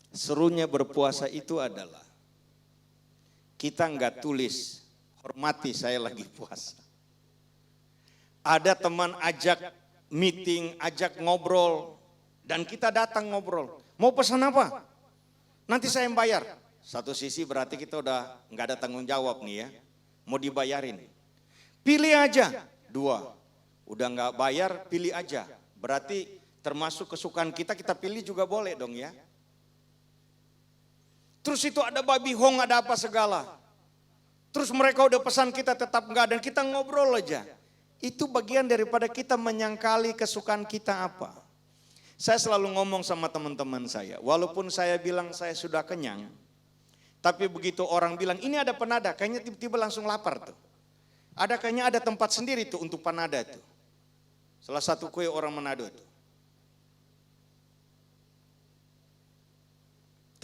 Serunya berpuasa itu adalah kita enggak tulis, hormati saya lagi puasa. Ada teman ajak meeting, ajak ngobrol, dan kita datang ngobrol. Mau pesan apa? Nanti saya yang bayar. Satu sisi berarti kita udah nggak ada tanggung jawab nih ya. Mau dibayarin. Pilih aja. 2. Udah nggak bayar, pilih aja. Berarti termasuk kesukaan kita, kita pilih juga boleh dong ya. Terus itu ada babi hong, ada apa segala. Terus mereka udah pesan kita tetap nggak, dan kita ngobrol aja. Itu bagian daripada kita menyangkali kesukaan kita apa. Saya selalu ngomong sama teman-teman saya, walaupun saya bilang saya sudah kenyang, tapi begitu orang bilang ini ada panada, kayaknya tiba-tiba langsung lapar tuh. Kayaknya ada tempat sendiri tuh untuk panada tuh. Salah satu kue orang Manado tuh.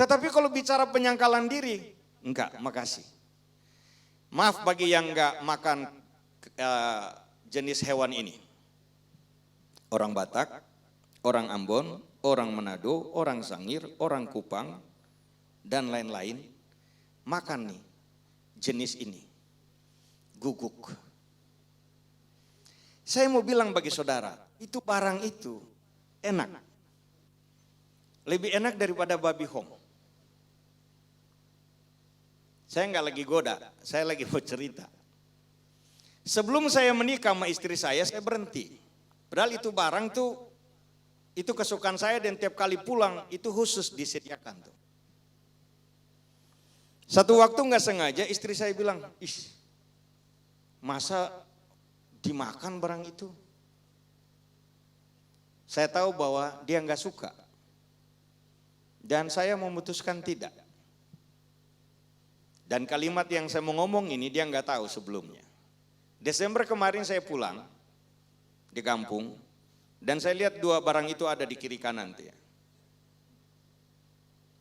Tetapi kalau bicara penyangkalan diri, enggak, makasih. Maaf bagi yang enggak makan jenis hewan ini. Orang Batak, orang Ambon, orang Manado, orang Sangir, orang Kupang, dan lain-lain makan nih jenis ini, guguk. Saya mau bilang bagi saudara, itu barang itu enak. Lebih enak daripada babi hong. Saya nggak lagi goda, saya lagi mau cerita. Sebelum saya menikah sama istri saya berhenti. Padahal itu barang tuh, itu kesukaan saya dan tiap kali pulang itu khusus disediakan tuh. Satu waktu nggak sengaja istri saya bilang, ih, masa dimakan barang itu? Saya tahu bahwa dia nggak suka. Dan saya memutuskan tidak. Dan kalimat yang saya mau ngomong ini dia nggak tahu sebelumnya. Desember kemarin saya pulang di kampung dan saya lihat 2 barang itu ada di kiri kanan tuh ya.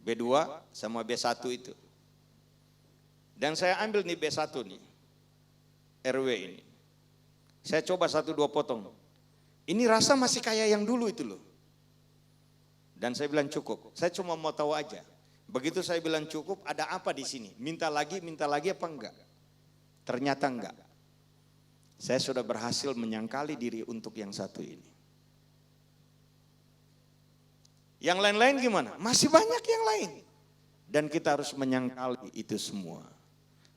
B2 sama B1 itu. Dan saya ambil nih B1 nih, RW ini. Saya coba 1-2 potong. Ini rasa masih kayak yang dulu itu loh. Dan saya bilang cukup, saya cuma mau tahu aja. Begitu saya bilang cukup, ada apa di sini? Minta lagi apa enggak? Ternyata enggak. Saya sudah berhasil menyangkali diri untuk yang satu ini. Yang lain-lain gimana? Masih banyak yang lain. Dan kita harus menyangkali itu semua.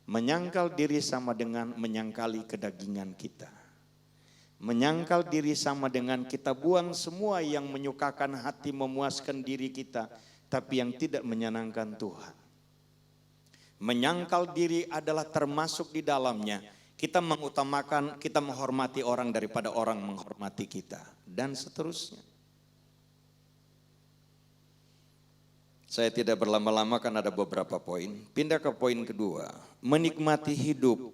Menyangkal diri sama dengan menyangkali kedagingan kita. Menyangkal diri sama dengan kita buang semua yang menyukakan hati, memuaskan diri kita, tapi yang tidak menyenangkan Tuhan. Menyangkal diri adalah termasuk di dalamnya kita mengutamakan, kita menghormati orang daripada orang menghormati kita, dan seterusnya. Saya tidak berlama-lama kan ada beberapa poin. Pindah ke poin kedua, menikmati hidup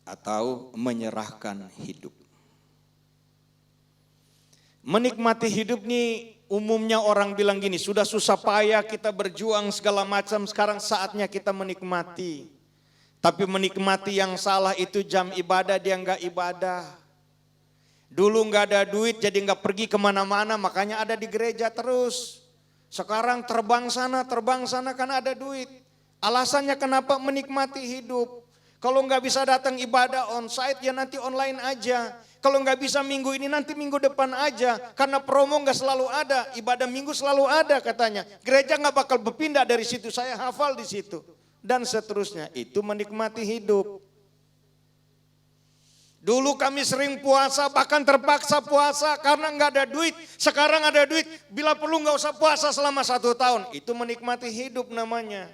atau menyerahkan hidup. Menikmati hidup nih umumnya orang bilang gini, sudah susah payah kita berjuang segala macam, sekarang saatnya kita menikmati. Tapi menikmati yang salah itu jam ibadah dia enggak ibadah. Dulu enggak ada duit jadi enggak pergi kemana-mana, makanya ada di gereja terus. Sekarang terbang sana karena ada duit. Alasannya kenapa? Menikmati hidup. Kalau enggak bisa datang ibadah on-site ya nanti online aja. Kalau enggak bisa minggu ini nanti minggu depan aja. Karena promo enggak selalu ada, ibadah minggu selalu ada katanya. Gereja enggak bakal berpindah dari situ, saya hafal di situ. Dan seterusnya, itu menikmati hidup. Dulu kami sering puasa, bahkan terpaksa puasa karena nggak ada duit. Sekarang ada duit, bila perlu nggak usah puasa selama 1 tahun. Itu menikmati hidup namanya.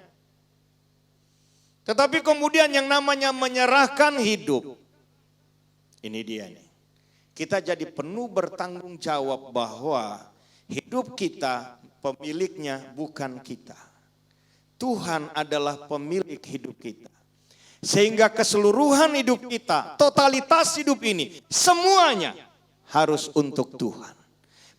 Tetapi kemudian yang namanya menyerahkan hidup. Ini dia nih. Kita jadi penuh bertanggung jawab bahwa hidup kita pemiliknya bukan kita. Tuhan adalah pemilik hidup kita. Sehingga keseluruhan hidup kita, totalitas hidup ini, semuanya harus untuk Tuhan.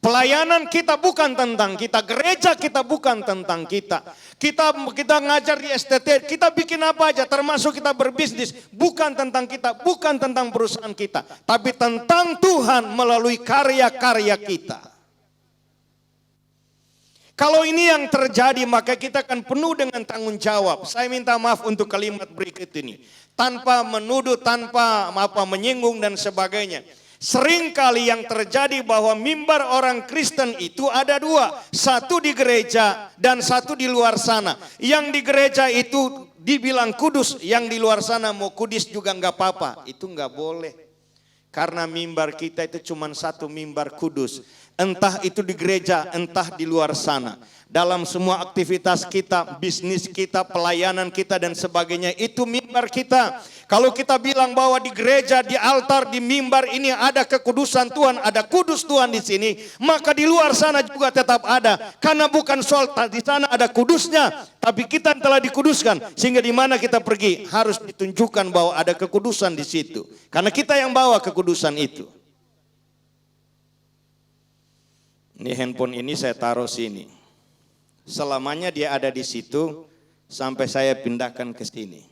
Pelayanan kita bukan tentang kita, gereja kita bukan tentang kita. Kita ngajar di STT, kita bikin apa aja, termasuk kita berbisnis, bukan tentang kita, bukan tentang perusahaan kita, tapi tentang Tuhan melalui karya-karya kita. Kalau ini yang terjadi, maka kita akan penuh dengan tanggung jawab. Saya minta maaf untuk kalimat berikut ini. Tanpa menuduh, tanpa menyinggung dan sebagainya. Seringkali yang terjadi bahwa mimbar orang Kristen itu ada 2. Satu di gereja dan satu di luar sana. Yang di gereja itu dibilang kudus, yang di luar sana mau kudus juga enggak apa-apa. Itu enggak boleh. Karena mimbar kita itu cuma satu mimbar kudus. Entah itu di gereja, entah di luar sana. Dalam semua aktivitas kita, bisnis kita, pelayanan kita dan sebagainya, itu mimbar kita. Kalau kita bilang bahwa di gereja, di altar, di mimbar ini ada kekudusan Tuhan, ada kudus Tuhan di sini, maka di luar sana juga tetap ada. Karena bukan soal di sana ada kudusnya, tapi kita telah dikuduskan. Sehingga di mana kita pergi harus ditunjukkan bahwa ada kekudusan di situ. Karena kita yang bawa kekudusan itu. Ini handphone ini saya taruh sini. Selamanya dia ada di situ sampai saya pindahkan ke sini.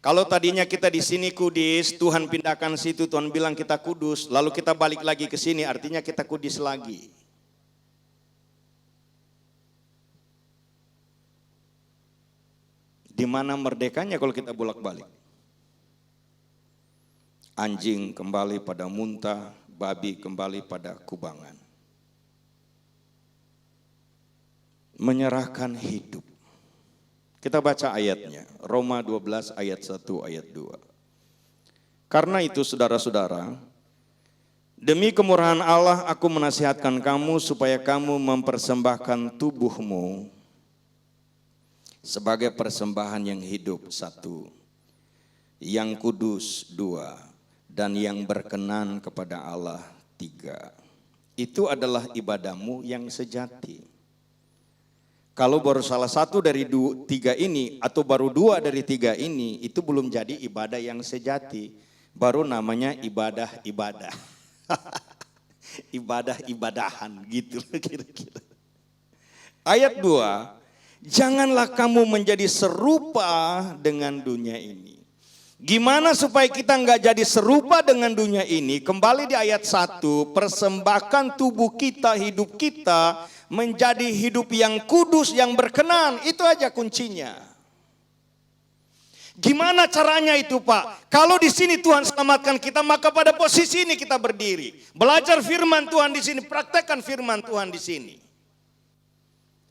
Kalau tadinya kita di sini kudus, Tuhan pindahkan situ, Tuhan bilang kita kudus, lalu kita balik lagi ke sini, artinya kita kudus lagi. Di mana merdekanya kalau kita bolak-balik? Anjing kembali pada muntah, babi kembali pada kubangan. Menyerahkan hidup. Kita baca ayatnya, Roma 12 ayat 1 ayat 2. Karena itu saudara-saudara, demi kemurahan Allah aku menasihatkan kamu supaya kamu mempersembahkan tubuhmu sebagai persembahan yang hidup 1, yang kudus 2, dan yang berkenan kepada Allah 3. Itu adalah ibadahmu yang sejati. Kalau baru salah satu dari 3 ini atau baru 2 dari 3 ini, itu belum jadi ibadah yang sejati. Baru namanya ibadah-ibadah. Ibadah-ibadahan gitu kira-kira. Ayat 2, janganlah kamu menjadi serupa dengan dunia ini. Gimana supaya kita nggak jadi serupa dengan dunia ini? Kembali di ayat 1, persembahkan tubuh kita, hidup kita menjadi hidup yang kudus, yang berkenan. Itu aja kuncinya. Gimana caranya itu Pak? Kalau di sini Tuhan selamatkan kita, maka pada posisi ini kita berdiri. Belajar firman Tuhan di sini, praktekkan firman Tuhan di sini.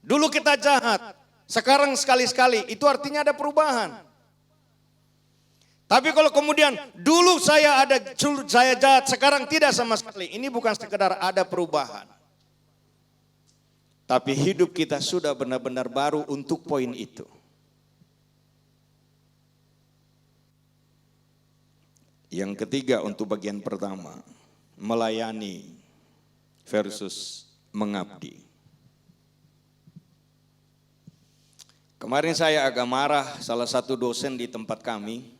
Dulu kita jahat, sekarang sekali-sekali, itu artinya ada perubahan. Tapi kalau kemudian dulu saya jahat, sekarang tidak sama sekali. Ini bukan sekedar ada perubahan. Tapi hidup kita sudah benar-benar baru untuk poin itu. Yang ketiga untuk bagian pertama, melayani versus mengabdi. Kemarin saya agak marah salah satu dosen di tempat kami.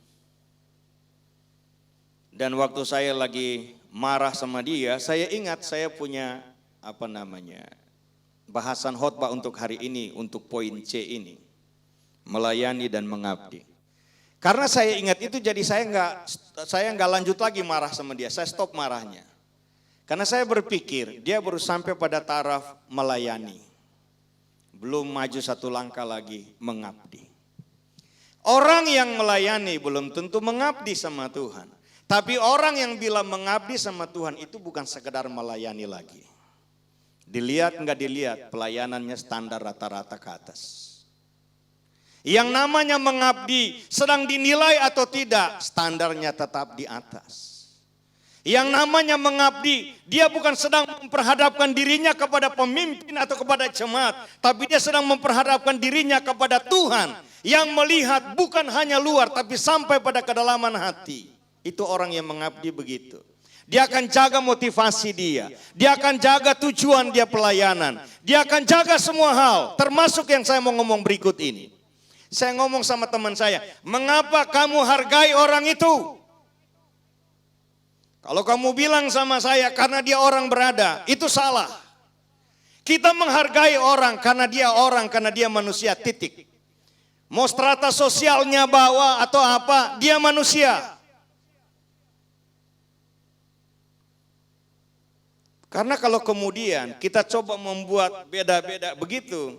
Dan waktu saya lagi marah sama dia, saya ingat saya punya bahasan khotbah untuk hari ini, untuk poin C ini. Melayani dan mengabdi. Karena saya ingat itu, jadi saya nggak lanjut lagi marah sama dia, saya stop marahnya. Karena saya berpikir dia baru sampai pada taraf melayani. Belum maju satu langkah lagi mengabdi. Orang yang melayani belum tentu mengabdi sama Tuhan. Tapi orang yang bilang mengabdi sama Tuhan itu bukan sekedar melayani lagi. Dilihat nggak dilihat, pelayanannya standar rata-rata ke atas. Yang namanya mengabdi sedang dinilai atau tidak, standarnya tetap di atas. Yang namanya mengabdi, dia bukan sedang memperhadapkan dirinya kepada pemimpin atau kepada jemaat, tapi dia sedang memperhadapkan dirinya kepada Tuhan yang melihat bukan hanya luar tapi sampai pada kedalaman hati. Itu orang yang mengabdi begitu. Dia akan jaga motivasi dia akan jaga tujuan dia pelayanan, dia akan jaga semua hal, termasuk yang saya mau ngomong berikut ini. Saya ngomong sama teman saya, mengapa kamu hargai orang itu? Kalau kamu bilang sama saya karena dia orang berada, itu salah. Kita menghargai orang, karena dia manusia, titik. Mau strata sosialnya bawah atau apa, dia manusia. Karena kalau kemudian kita coba membuat beda-beda begitu,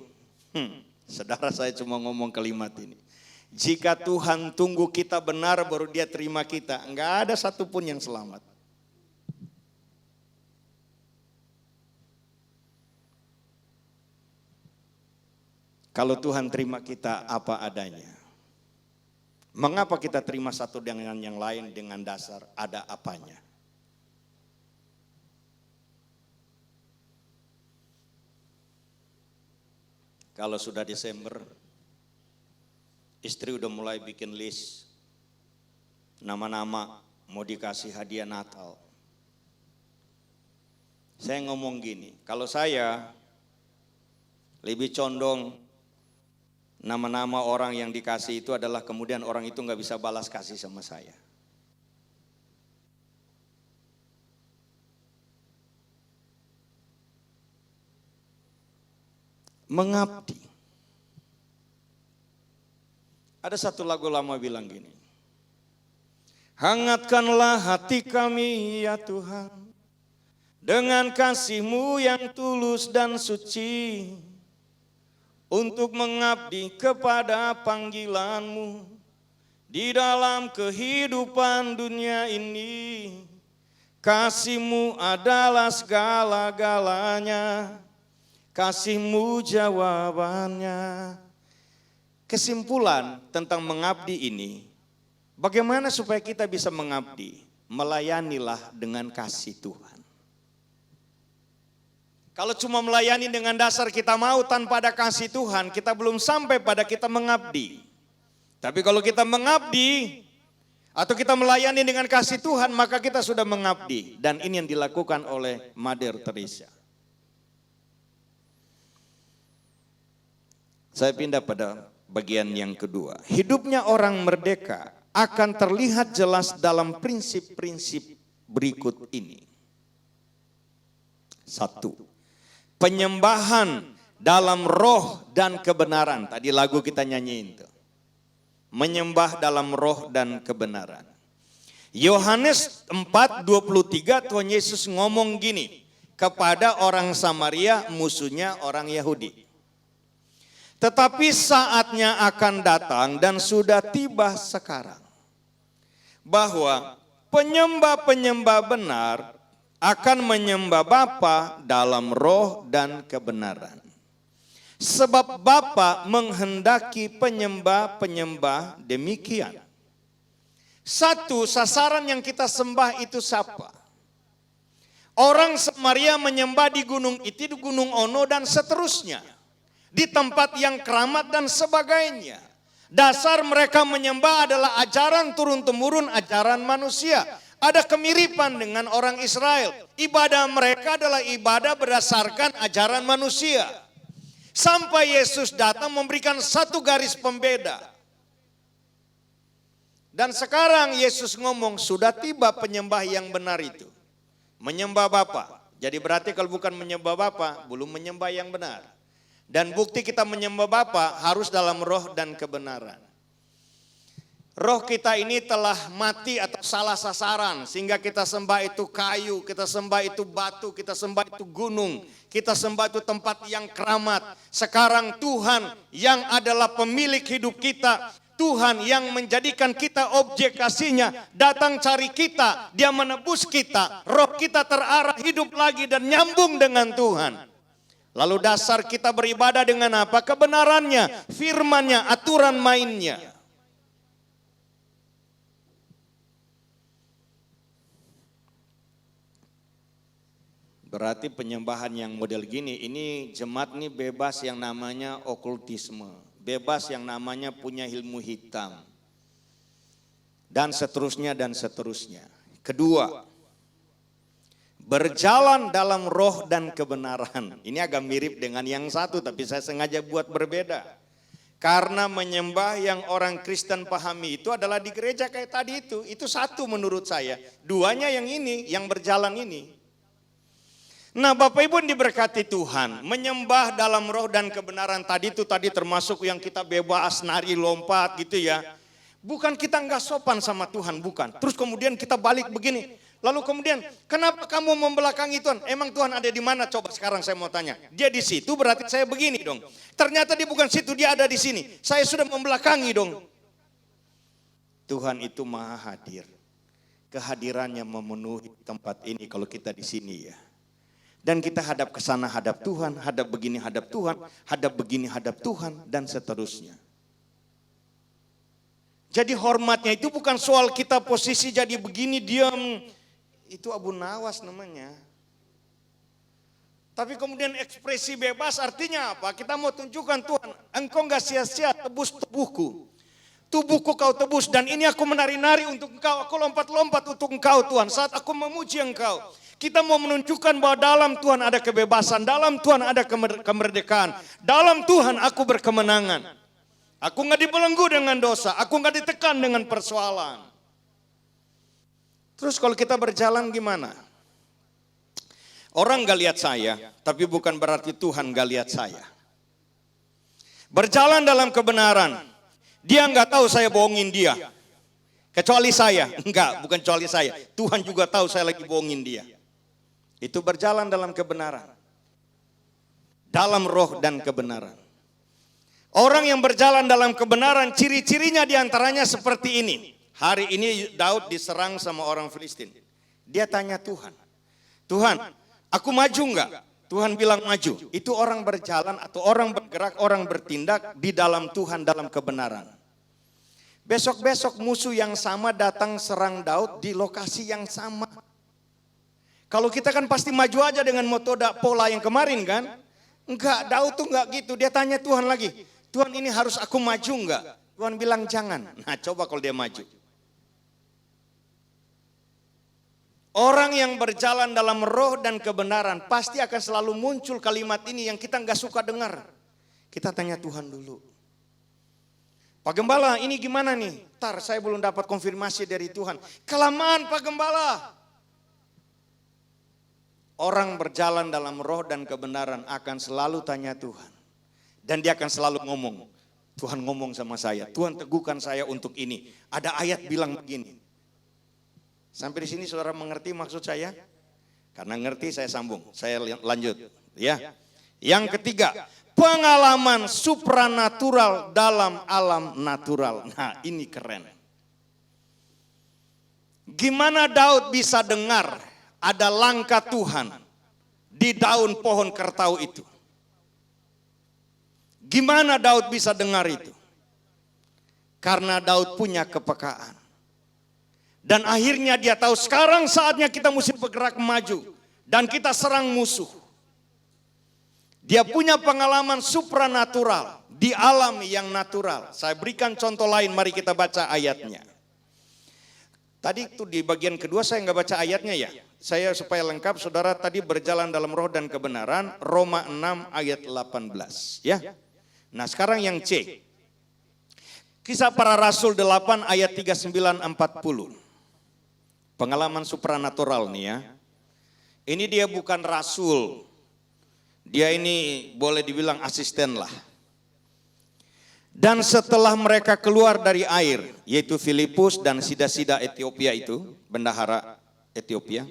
saudara, saya cuma ngomong kalimat ini. Jika Tuhan tunggu kita benar baru dia terima kita, enggak ada satupun yang selamat. Kalau Tuhan terima kita apa adanya. Mengapa kita terima satu dengan yang lain dengan dasar ada apanya? Kalau sudah Desember, istri udah mulai bikin list nama-nama mau dikasih hadiah Natal. Saya ngomong gini, kalau saya lebih condong nama-nama orang yang dikasih itu adalah kemudian orang itu nggak bisa balas kasih sama saya. Mengabdi. Ada satu lagu lama bilang gini. Hangatkanlah hati kami ya Tuhan, dengan kasih-Mu yang tulus dan suci, untuk mengabdi kepada panggilan-Mu di dalam kehidupan dunia ini. Kasih-Mu adalah segala-galanya, kasih-Mu jawabannya. Kesimpulan tentang mengabdi ini, bagaimana supaya kita bisa mengabdi? Melayanilah dengan kasih Tuhan. Kalau cuma melayani dengan dasar kita mau tanpa ada kasih Tuhan, kita belum sampai pada kita mengabdi. Tapi kalau kita mengabdi atau kita melayani dengan kasih Tuhan, maka kita sudah mengabdi. Dan ini yang dilakukan oleh Mother Teresa. Saya pindah pada bagian yang kedua. Hidupnya orang merdeka akan terlihat jelas dalam prinsip-prinsip berikut ini. 1. Penyembahan dalam roh dan kebenaran. Tadi lagu kita nyanyiin itu. Menyembah dalam roh dan kebenaran. Yohanes 4:23 Tuhan Yesus ngomong gini kepada orang Samaria, musuhnya orang Yahudi. Tetapi saatnya akan datang dan sudah tiba sekarang, bahwa penyembah-penyembah benar akan menyembah Bapa dalam roh dan kebenaran. Sebab Bapa menghendaki penyembah-penyembah demikian. 1, sasaran yang kita sembah itu siapa? Orang Samaria menyembah di gunung itu, di gunung Ono dan seterusnya. Di tempat yang keramat dan sebagainya. Dasar mereka menyembah adalah ajaran turun-temurun, ajaran manusia. Ada kemiripan dengan orang Israel. Ibadah mereka adalah ibadah berdasarkan ajaran manusia. Sampai Yesus datang memberikan satu garis pembeda. Dan sekarang Yesus ngomong, sudah tiba penyembah yang benar itu. Menyembah Bapa. Jadi berarti kalau bukan menyembah Bapa, belum menyembah yang benar. Dan bukti kita menyembah Bapa harus dalam roh dan kebenaran. Roh kita ini telah mati atau salah sasaran, sehingga kita sembah itu kayu, kita sembah itu batu, kita sembah itu gunung, kita sembah itu tempat yang keramat. Sekarang Tuhan yang adalah pemilik hidup kita, Tuhan yang menjadikan kita objek kasih-Nya, datang cari kita, Dia menebus kita, roh kita terarah hidup lagi dan nyambung dengan Tuhan. Lalu dasar kita beribadah dengan apa? Kebenarannya, firman-Nya, aturan mainnya. Berarti penyembahan yang model gini, ini jemaat nih bebas yang namanya okultisme. Bebas yang namanya punya ilmu hitam. Dan seterusnya dan seterusnya. Kedua, berjalan dalam roh dan kebenaran. Ini agak mirip dengan yang satu, tapi saya sengaja buat berbeda. Karena menyembah yang orang Kristen pahami itu adalah di gereja kayak tadi itu satu menurut saya. Duanya yang ini, yang berjalan ini. Nah Bapak Ibu diberkati Tuhan, menyembah dalam roh dan kebenaran tadi termasuk yang kita bebas nari lompat gitu ya. Bukan kita nggak sopan sama Tuhan, bukan. Terus kemudian kita balik begini. Lalu kemudian, kenapa kamu membelakangi Tuhan? Emang Tuhan ada di mana? Coba sekarang saya mau tanya. Dia di situ berarti saya begini dong. Ternyata dia bukan situ, dia ada di sini. Saya sudah membelakangi dong. Tuhan itu maha hadir. Kehadirannya memenuhi tempat ini kalau kita di sini ya. Dan kita hadap ke sana hadap Tuhan, hadap begini hadap Tuhan, hadap begini hadap Tuhan, dan seterusnya. Jadi hormatnya itu bukan soal kita posisi jadi begini diam. Itu Abu Nawas namanya. Tapi kemudian ekspresi bebas artinya apa? Kita mau tunjukkan Tuhan, engkau enggak sia-sia tebus tubuhku. Tubuhku kau tebus dan ini aku menari-nari untuk engkau. Aku lompat-lompat untuk engkau Tuhan saat aku memuji engkau. Kita mau menunjukkan bahwa dalam Tuhan ada kebebasan, dalam Tuhan ada kemerdekaan. Dalam Tuhan aku berkemenangan. Aku enggak dibelenggu dengan dosa, aku enggak ditekan dengan persoalan. Terus kalau kita berjalan gimana? Orang gak lihat saya, tapi bukan berarti Tuhan gak lihat saya. Berjalan dalam kebenaran, dia gak tahu saya bohongin dia. Kecuali saya, enggak, bukan kecuali saya. Tuhan juga tahu saya lagi bohongin dia. Itu berjalan dalam kebenaran. Dalam roh dan kebenaran. Orang yang berjalan dalam kebenaran, ciri-cirinya diantaranya seperti ini. Hari ini Daud diserang sama orang Filistin. Dia tanya Tuhan, Tuhan, aku maju enggak? Tuhan bilang maju. Itu orang berjalan atau orang bergerak, orang bertindak di dalam Tuhan dalam kebenaran. Besok-besok musuh yang sama datang serang Daud di lokasi yang sama. Kalau kita kan pasti maju aja dengan metode pola yang kemarin kan? Enggak, Daud tuh enggak gitu. Dia tanya Tuhan lagi, Tuhan ini harus aku maju enggak? Tuhan bilang jangan. Nah coba kalau dia maju. Orang yang berjalan dalam roh dan kebenaran pasti akan selalu muncul kalimat ini yang kita enggak suka dengar. Kita tanya Tuhan dulu. Pak Gembala ini gimana nih? Tar saya belum dapat konfirmasi dari Tuhan. Kelamaan Pak Gembala. Orang berjalan dalam roh dan kebenaran akan selalu tanya Tuhan. Dan dia akan selalu ngomong. Tuhan ngomong sama saya. Tuhan teguhkan saya untuk ini. Ada ayat bilang begini. Sampai di sini saudara mengerti maksud saya? Karena ngerti saya sambung. Saya lanjut. Ya. Yang ketiga. Pengalaman supranatural dalam alam natural. Nah ini keren. Gimana Daud bisa dengar ada langkah Tuhan di daun pohon kertau itu? Gimana Daud bisa dengar itu? Karena Daud punya kepekaan. Dan akhirnya dia tahu sekarang saatnya kita mesti bergerak maju. Dan kita serang musuh. Dia punya pengalaman supranatural di alam yang natural. Saya berikan contoh lain, mari kita baca ayatnya. Tadi itu di bagian kedua saya nggak baca ayatnya ya. Saya supaya lengkap, saudara tadi berjalan dalam roh dan kebenaran, Roma 6 ayat 18. Ya. Nah sekarang yang C. Kisah para Rasul 8 ayat 39-40. Pengalaman supranatural nih ya. Ini dia bukan rasul. Dia ini boleh dibilang asisten lah. Dan setelah mereka keluar dari air, yaitu Filipus dan sida-sida Ethiopia itu, bendahara Ethiopia.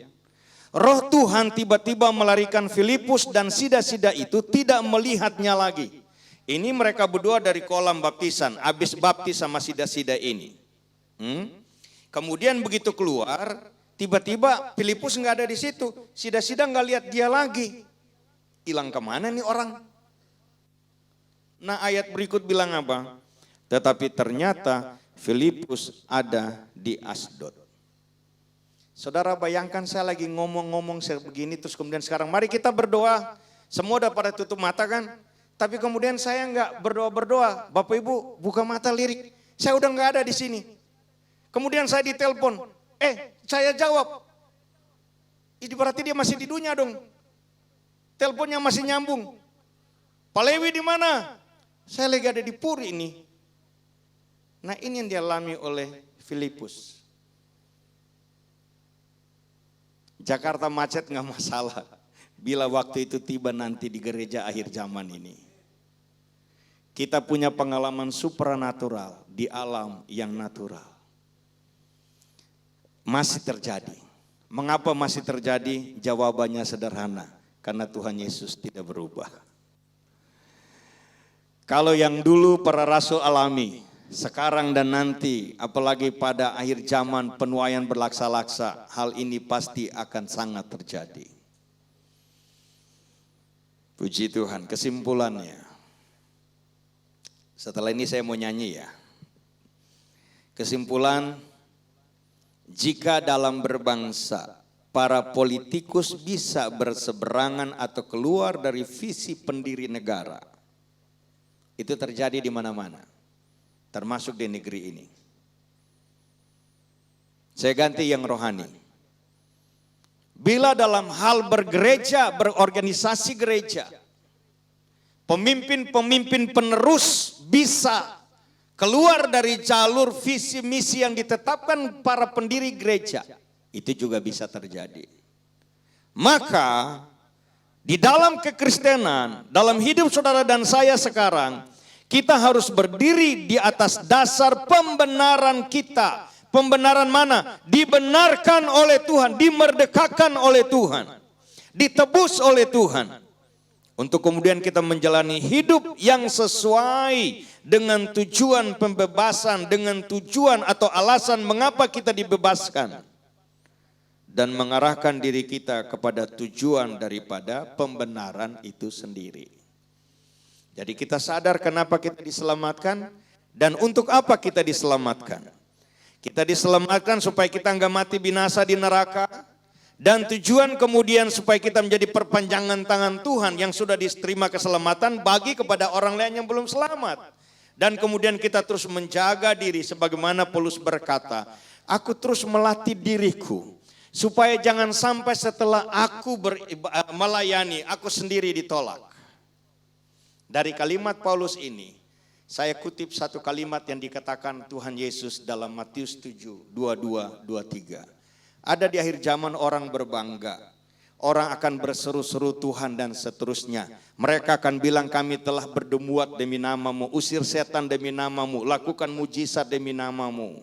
Roh Tuhan tiba-tiba melarikan Filipus dan sida-sida itu tidak melihatnya lagi. Ini mereka berdua dari kolam baptisan, habis baptis sama sida-sida ini. Kemudian begitu keluar, tiba-tiba Filipus nggak ada di situ, sida-sida nggak lihat dia lagi. hilang kemana nih orang? Nah ayat berikut bilang apa? Tetapi ternyata Filipus ada di Asdod. Saudara bayangkan saya lagi ngomong-ngomong begini terus kemudian sekarang mari kita berdoa. Semua udah pada tutup mata kan? Tapi kemudian saya enggak berdoa-berdoa. Bapak Ibu buka mata lirik. Saya udah enggak ada di sini. Kemudian saya ditelepon. Saya jawab. Ini berarti dia masih di dunia dong. Teleponnya masih nyambung. Pak Lewi di mana? Saya lagi ada di Puri ini. Nah ini yang dialami oleh Filipus. Jakarta macet nggak masalah. Bila waktu itu tiba nanti di gereja akhir zaman ini. Kita punya pengalaman supranatural di alam yang natural. Masih terjadi. Mengapa masih terjadi? Jawabannya sederhana. Karena Tuhan Yesus tidak berubah. Kalau yang dulu para rasul alami, sekarang dan nanti, apalagi pada akhir zaman penuaian berlaksa-laksa, hal ini pasti akan sangat terjadi. Puji Tuhan, kesimpulannya. Setelah ini saya mau nyanyi ya. Kesimpulan, jika dalam berbangsa, para politikus bisa berseberangan atau keluar dari visi pendiri negara, itu terjadi di mana-mana. Termasuk di negeri ini. Saya ganti yang rohani. Bila dalam hal bergereja, berorganisasi gereja, pemimpin-pemimpin penerus bisa keluar dari jalur visi misi yang ditetapkan para pendiri gereja, itu juga bisa terjadi. Maka di dalam kekristenan, dalam hidup saudara dan saya sekarang, kita harus berdiri di atas dasar pembenaran kita. Pembenaran mana? Dibenarkan oleh Tuhan, dimerdekakan oleh Tuhan, ditebus oleh Tuhan. Untuk kemudian kita menjalani hidup yang sesuai dengan tujuan pembebasan, dengan tujuan atau alasan mengapa kita dibebaskan. Dan mengarahkan diri kita kepada tujuan daripada pembenaran itu sendiri. Jadi kita sadar kenapa kita diselamatkan dan untuk apa kita diselamatkan. Kita diselamatkan supaya kita enggak mati binasa di neraka. Dan tujuan kemudian supaya kita menjadi perpanjangan tangan Tuhan yang sudah diterima keselamatan bagi kepada orang lain yang belum selamat. Dan kemudian kita terus menjaga diri sebagaimana Paulus berkata, aku terus melatih diriku supaya jangan sampai setelah aku melayani, aku sendiri ditolak. Dari kalimat Paulus ini, saya kutip satu kalimat yang dikatakan Tuhan Yesus dalam Matius 7, 22, 23. Ada di akhir zaman orang berbangga, orang akan berseru-seru Tuhan dan seterusnya. Mereka akan bilang kami telah berdemuat demi namamu, usir setan demi namamu, lakukan mujizat demi namamu.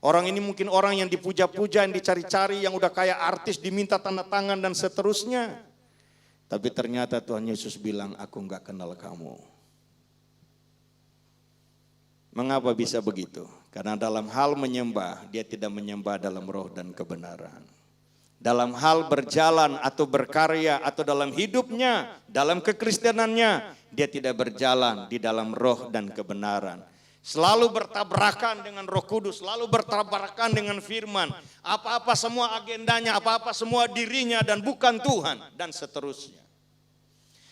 Orang ini mungkin orang yang dipuja-puja, yang dicari-cari, yang udah kayak artis diminta tanda tangan dan seterusnya. Tapi ternyata Tuhan Yesus bilang, aku enggak kenal kamu. Mengapa bisa begitu? Karena dalam hal menyembah, dia tidak menyembah dalam roh dan kebenaran. Dalam hal berjalan atau berkarya atau dalam hidupnya, dalam kekristenannya, dia tidak berjalan di dalam roh dan kebenaran. Selalu bertabrakan dengan Roh Kudus, selalu bertabrakan dengan firman. Apa-apa semua agendanya, apa-apa semua dirinya dan bukan Tuhan dan seterusnya.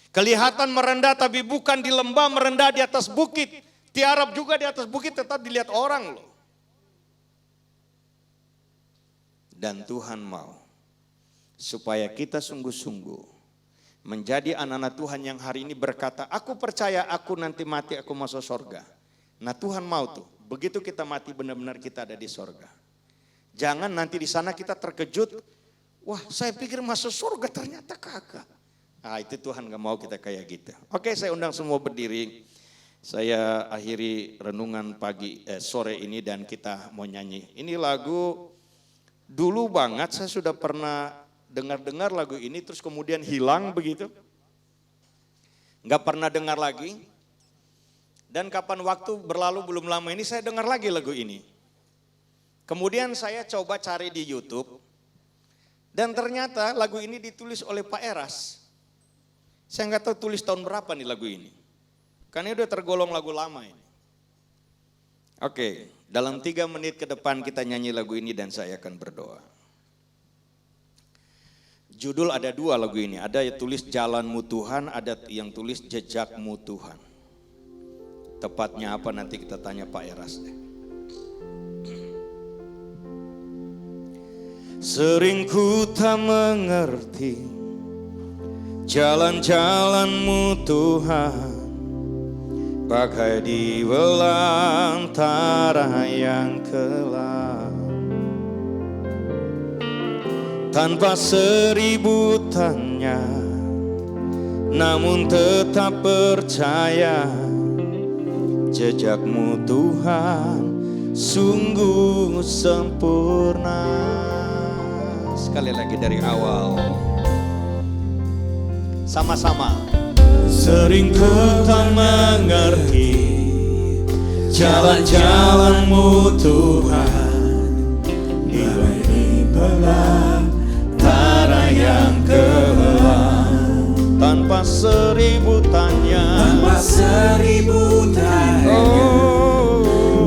Kelihatan merendah tapi bukan di lembah, merendah di atas bukit. Tiarap juga di atas bukit tetap dilihat orang loh. Dan Tuhan mau supaya kita sungguh-sungguh menjadi anak-anak Tuhan yang hari ini berkata, aku percaya aku nanti mati aku masuk surga. Nah Tuhan mau tuh, begitu kita mati benar-benar kita ada di surga. Jangan nanti di sana kita terkejut, wah saya pikir masuk surga ternyata kagak. Nah itu Tuhan gak mau kita kayak gitu. Oke, saya undang semua berdiri. Saya akhiri renungan sore ini dan kita mau nyanyi. Ini lagu dulu banget saya sudah pernah dengar lagu ini terus kemudian hilang begitu. Gak pernah dengar lagi. Dan kapan waktu berlalu belum lama ini saya dengar lagi lagu ini. Kemudian saya coba cari di YouTube. Dan ternyata lagu ini ditulis oleh Pak Eras. Saya nggak tahu tulis tahun berapa nih lagu ini. Karena udah tergolong lagu lama ini. Oke, dalam 3 menit ke depan kita nyanyi lagu ini dan saya akan berdoa. Judul ada 2 lagu ini, ada yang tulis Jalanmu Tuhan, ada yang tulis Jejakmu Tuhan. Tepatnya apa nanti kita tanya Pak Eras deh. Sering ku tak mengerti jalan-jalan-Mu Tuhan, bagai di belantara yang kelam. Tanpa 1000 tanya, namun tetap percaya, jejak-Mu Tuhan sungguh sempurna. Sekali lagi dari awal, sama-sama. Sering ku tak mengerti jalan-jalan-Mu Tuhan, bagai di belantara yang kelam. Tanpa 1000 tanya,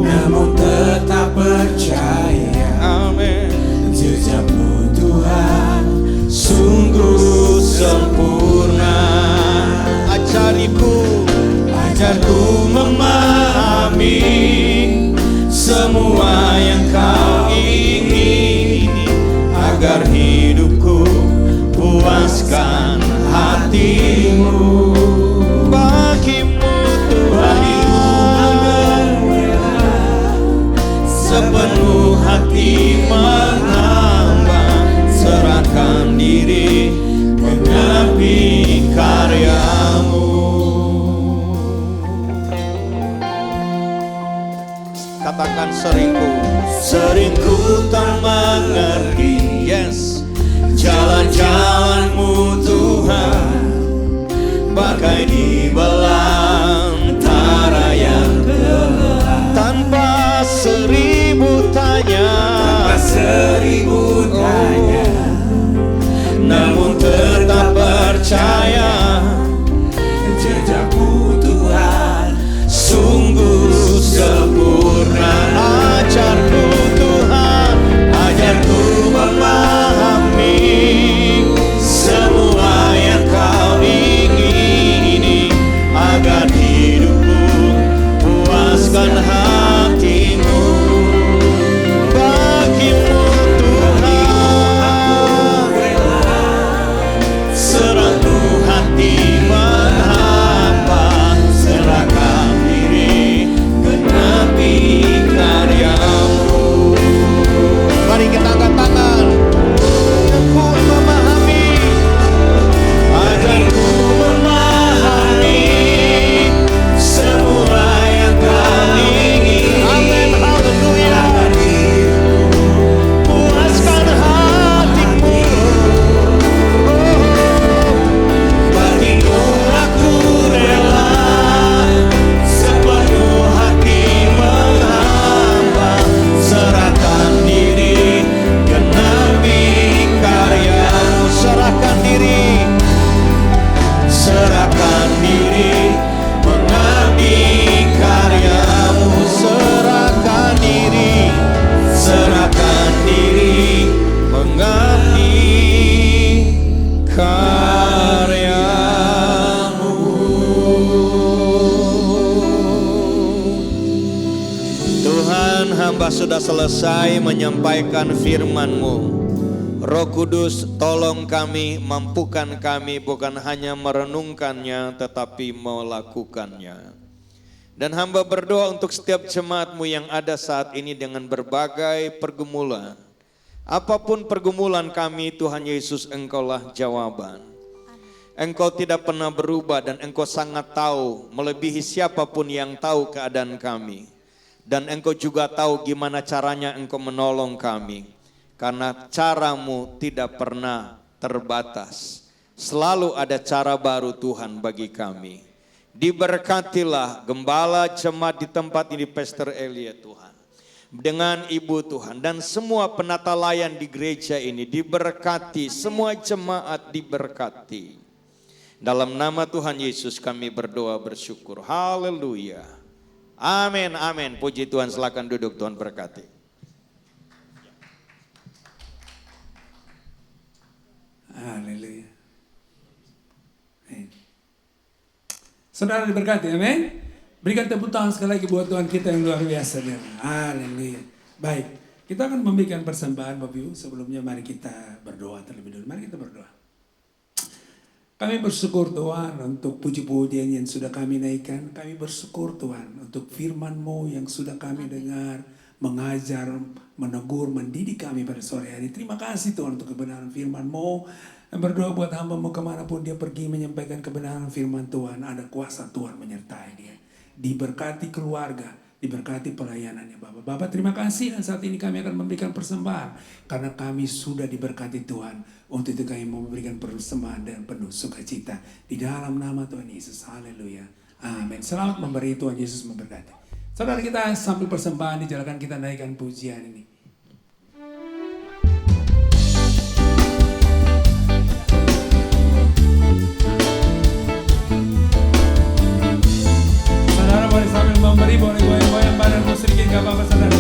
namun tetap percaya, amin, jejak-Mu Tuhan sungguh sempurna. Ajarku memahami semua yang Kau ingini, agar hidupku puaskan hati-Mu. Bagi-Mu Tuhan sepenuh hati menghamba, serahkan diri mengabdi karya-Mu. Katakan seringku tak mengerti, yes, jalan-jalan-Mu Tuhan, bagai di belantara yang gelap. Tanpa 1000 tanya, namun tetap percaya, jejak-Mu Tuhan sungguh sempurna. Ajarku Tuhan, ajarku memahami semua yang Kau ingini, agar hidupku puaskan hati-Mu. Bagi-Mu Tuhan sepenuh hati menghamba, serahkan diri genapi karya-Mu. Mari kita angkat tangan. Aku memahami, ajarku memahami semua yang Kau ingini. Amin, haleluya. Puaskan hati-Mu. Bagi-Mu aku rela, sepenuh hati menghamba, serahkan diri genapi karya-Mu. Serahkan diri mengabdi karya-Mu. Serahkan diri mengabdi karya-Mu. Tuhan, hamba sudah selesai menyampaikan firman-Mu. Roh Kudus, tolong kami, mampukan kami bukan hanya merenungkannya tetapi melakukannya. Dan hamba berdoa untuk setiap jemaat-Mu yang ada saat ini dengan berbagai pergumulan. Apapun pergumulan kami, Tuhan Yesus, Engkaulah jawaban. Engkau tidak pernah berubah dan Engkau sangat tahu, melebihi siapapun yang tahu keadaan kami. Dan Engkau juga tahu gimana caranya Engkau menolong kami. Karena cara-Mu tidak pernah terbatas. Selalu ada cara baru Tuhan bagi kami. Diberkatilah gembala jemaat di tempat ini, Pastor Elia Tuhan. Dengan Ibu Tuhan dan semua penata layan di gereja ini diberkati, semua jemaat diberkati. Dalam nama Tuhan Yesus kami berdoa bersyukur. Haleluya. Amin, amin. Puji Tuhan, silakan duduk, Tuhan berkati. Haleluya. Saudara diberkati, amin. Berikan tepuk tangan sekali lagi buat Tuhan kita yang luar biasa. Haleluya. Baik, kita akan memberikan persembahan Bapak Ibu. Sebelumnya mari kita berdoa terlebih dulu. Mari kita berdoa. Kami bersyukur Tuhan untuk puji-pujian yang sudah kami naikkan. Kami bersyukur Tuhan untuk firman-Mu yang sudah kami dengar, mengajar, menegur, mendidik kami pada sore hari. Terima kasih Tuhan untuk kebenaran firman-Mu. Dan berdoa buat hamba-Mu kemanapun dia pergi menyampaikan kebenaran firman Tuhan. Ada kuasa Tuhan menyertai dia. Diberkati keluarga, diberkati pelayanannya Bapak. Bapak terima kasih, dan saat ini kami akan memberikan persembahan. Karena kami sudah diberkati Tuhan. Untuk itu kami mau memberikan persembahan dan penuh sukacita. Di dalam nama Tuhan Yesus. Haleluya. Amin. Selamat memberi, Tuhan Yesus memberkati. Saudara, kita sambil persembahan dijalankan, kita naikkan pujian ini. Saudara boleh sambil memberi, boleh goyang-goyang badanmu sedikit, gak apa-apa saudara.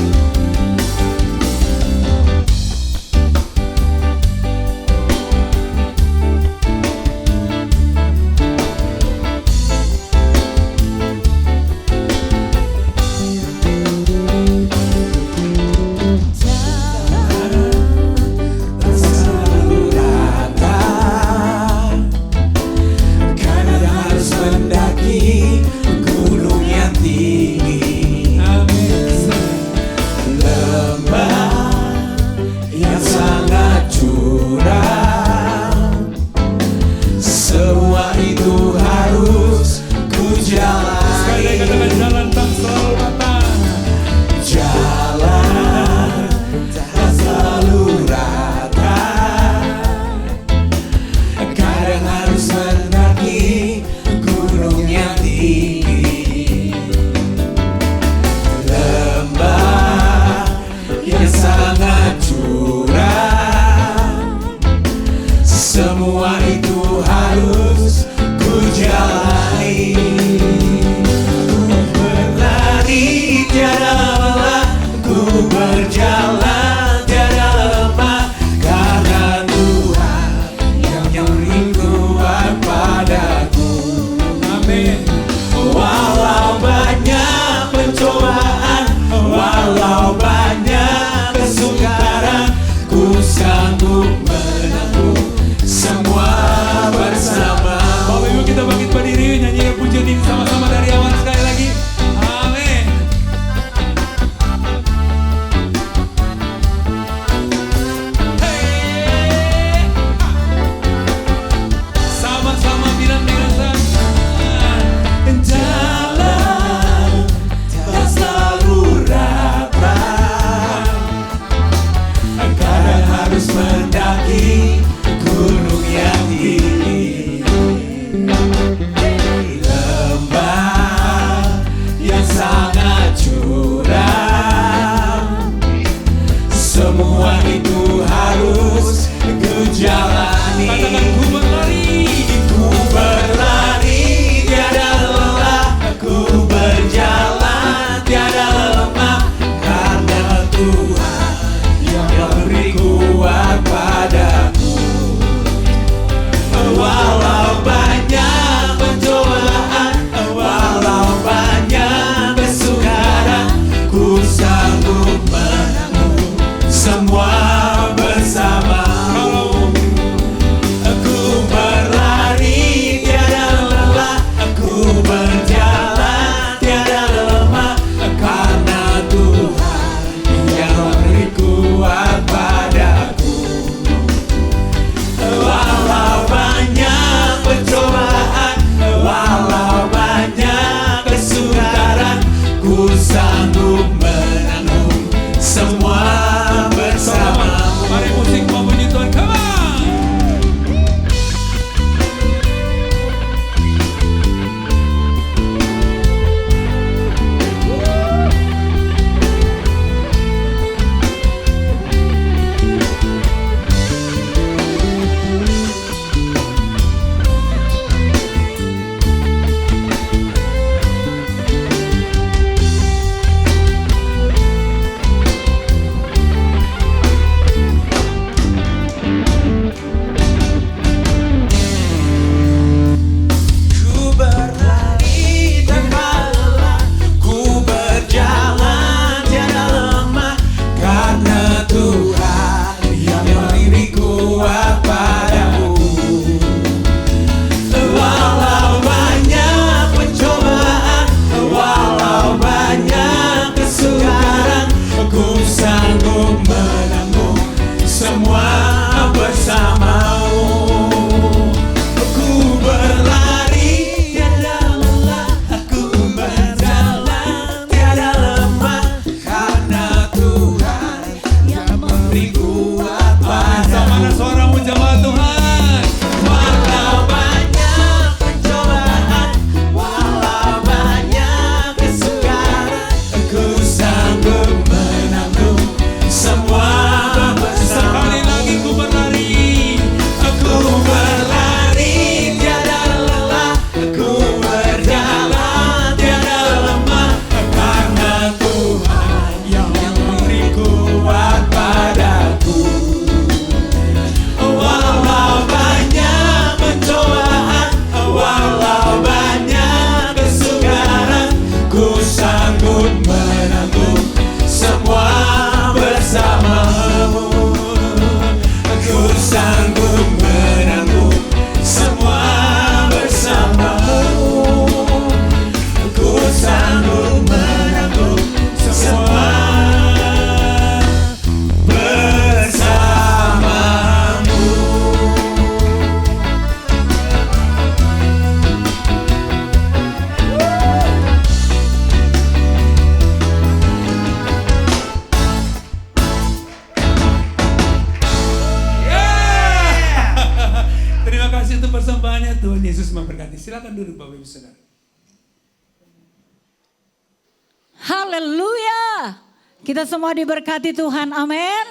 Tuhan Yesus memberkati. Silakan duduk Bapak Ibu Saudara. Haleluya. Kita semua diberkati Tuhan. Amin.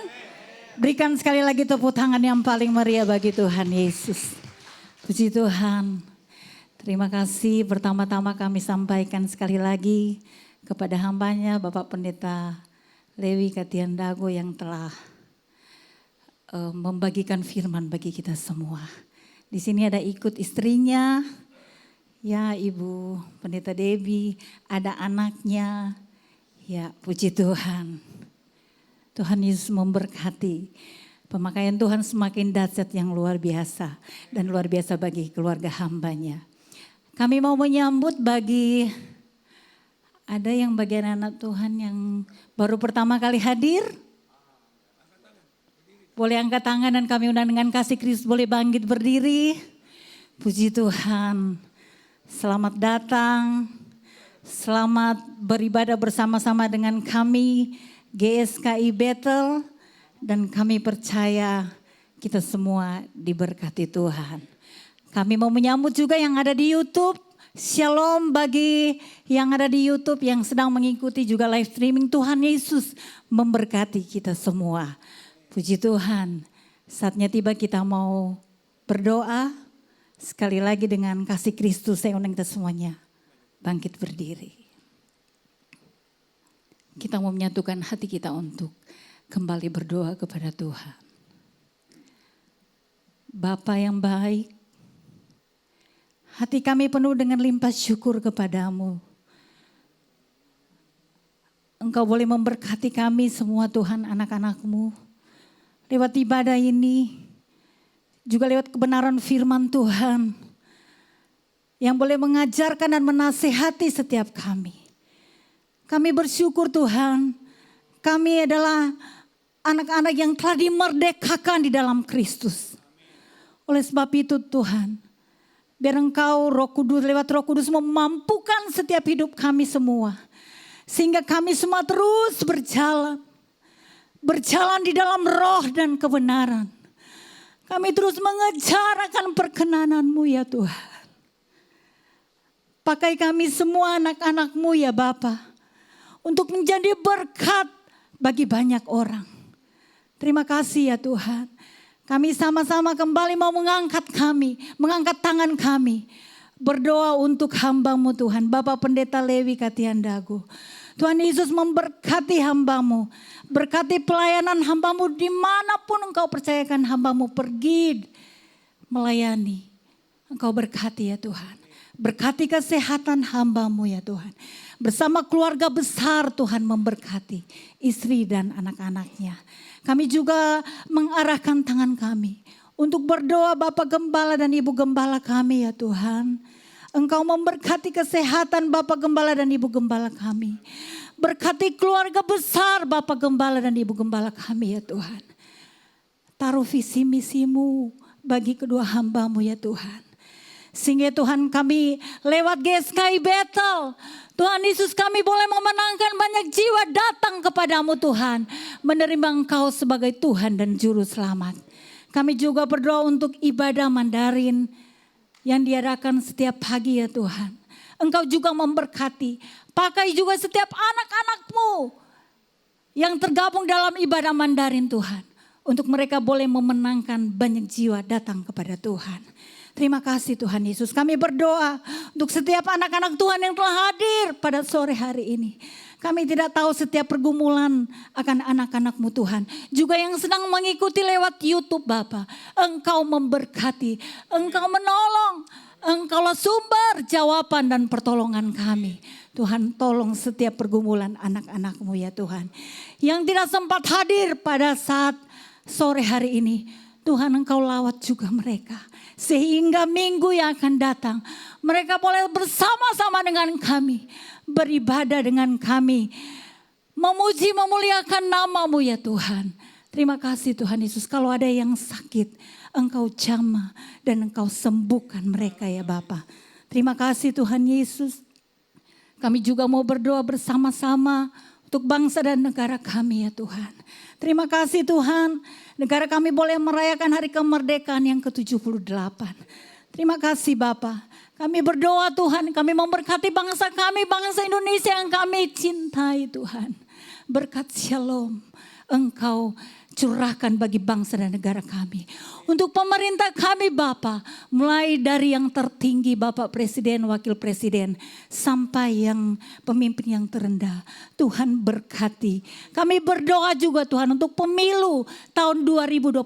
Berikan sekali lagi tepuk tangan yang paling meriah bagi Tuhan Yesus. Puji Tuhan. Terima kasih pertama-tama kami sampaikan sekali lagi kepada hambanya Bapak Pendeta Lewi Katiandago yang telah membagikan firman bagi kita semua. Di sini ada ikut istrinya, ya Ibu Pendeta Debbie, ada anaknya, ya puji Tuhan. Tuhan Yesus memberkati. Pemakaian Tuhan semakin dahsyat yang luar biasa dan luar biasa bagi keluarga hambanya. Kami mau menyambut bagi ada yang bagian anak Tuhan yang baru pertama kali hadir. Boleh angkat tangan dan kami undang dengan kasih Kristus boleh bangkit berdiri. Puji Tuhan. Selamat datang. Selamat beribadah bersama-sama dengan kami GSKI Bethel. Dan kami percaya kita semua diberkati Tuhan. Kami mau menyambut juga yang ada di YouTube. Shalom bagi yang ada di YouTube yang sedang mengikuti juga live streaming. Tuhan Yesus memberkati kita semua. Puji Tuhan, saatnya tiba kita mau berdoa. Sekali lagi dengan kasih Kristus saya undang kita semuanya bangkit berdiri. Kita mau menyatukan hati kita untuk kembali berdoa kepada Tuhan. Bapa yang baik, hati kami penuh dengan limpah syukur kepadamu. Engkau boleh memberkati kami semua Tuhan anak-anak-Mu. Lewat ibadah ini, juga lewat kebenaran firman Tuhan. Yang boleh mengajarkan dan menasehati setiap kami. Kami bersyukur Tuhan, kami adalah anak-anak yang telah dimerdekakan di dalam Kristus. Oleh sebab itu Tuhan, biar Engkau Roh Kudus lewat Roh Kudus memampukan setiap hidup kami semua. Sehingga kami semua terus berjalan. Berjalan di dalam roh dan kebenaran. Kami terus mengejar akan perkenan-Mu ya Tuhan. Pakai kami semua anak-anak-Mu ya Bapa. Untuk menjadi berkat bagi banyak orang. Terima kasih ya Tuhan. Kami sama-sama kembali mau mengangkat tangan kami. Berdoa untuk hamba-Mu Tuhan. Bapak Pendeta Lewi Katiandago. Tuhan Yesus memberkati hamba-Mu. Berkati pelayanan hamba-Mu dimanapun Engkau percayakan hamba-Mu pergi melayani. Engkau berkati ya Tuhan. Berkati kesehatan hamba-Mu ya Tuhan. Bersama keluarga besar Tuhan memberkati istri dan anak-anaknya. Kami juga mengarahkan tangan kami untuk berdoa Bapak Gembala dan Ibu Gembala kami ya Tuhan. Engkau memberkati kesehatan Bapak Gembala dan Ibu Gembala kami. Berkati keluarga besar Bapak Gembala dan Ibu Gembala kami ya Tuhan. Taruh visi misimu bagi kedua hamba-Mu ya Tuhan. Sehingga Tuhan kami lewat GSKI Bethel. Tuhan Yesus kami boleh memenangkan banyak jiwa datang kepadamu Tuhan. Menerima Engkau sebagai Tuhan dan Juru Selamat. Kami juga berdoa untuk ibadah Mandarin yang diadakan setiap pagi ya Tuhan. Engkau juga memberkati. Pakai juga setiap anak-anak-Mu yang tergabung dalam ibadah Mandarin Tuhan. Untuk mereka boleh memenangkan banyak jiwa datang kepada Tuhan. Terima kasih Tuhan Yesus. Kami berdoa untuk setiap anak-anak Tuhan yang telah hadir pada sore hari ini. Kami tidak tahu setiap pergumulan akan anak-anak-Mu Tuhan. Juga yang sedang mengikuti lewat YouTube Bapa. Engkau memberkati, Engkau menolong. Engkaulah sumber jawaban dan pertolongan kami. Tuhan tolong setiap pergumulan anak-anak-Mu ya Tuhan. Yang tidak sempat hadir pada saat sore hari ini. Tuhan Engkau lawat juga mereka. Sehingga minggu yang akan datang. Mereka boleh bersama-sama dengan kami. Beribadah dengan kami. Memuji memuliakan nama-Mu ya Tuhan. Terima kasih Tuhan Yesus. Kalau ada yang sakit, Engkau jamah dan Engkau sembuhkan mereka ya Bapa. Terima kasih Tuhan Yesus. Kami juga mau berdoa bersama-sama untuk bangsa dan negara kami ya Tuhan. Terima kasih Tuhan. Negara kami boleh merayakan hari kemerdekaan yang ke-78. Terima kasih Bapa. Kami berdoa Tuhan, kami memberkati bangsa kami, bangsa Indonesia yang kami cintai Tuhan. Berkat shalom Engkau curahkan bagi bangsa dan negara kami. Untuk pemerintah kami Bapa, mulai dari yang tertinggi Bapak Presiden, Wakil Presiden, sampai yang pemimpin yang terendah. Tuhan berkati. Kami berdoa juga Tuhan untuk pemilu tahun 2024.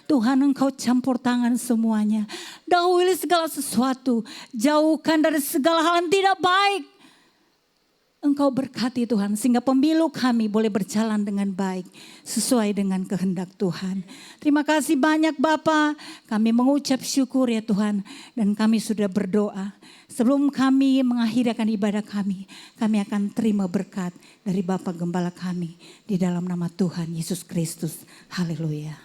Tuhan Engkau campur tangan semuanya. Dahului segala sesuatu, jauhkan dari segala hal yang tidak baik. Engkau berkati Tuhan sehingga pemilu kami boleh berjalan dengan baik sesuai dengan kehendak Tuhan. Terima kasih banyak Bapa. Kami mengucap syukur ya Tuhan dan kami sudah berdoa. Sebelum kami mengakhiri akan ibadah kami akan terima berkat dari Bapa Gembala kami di dalam nama Tuhan Yesus Kristus. Haleluya.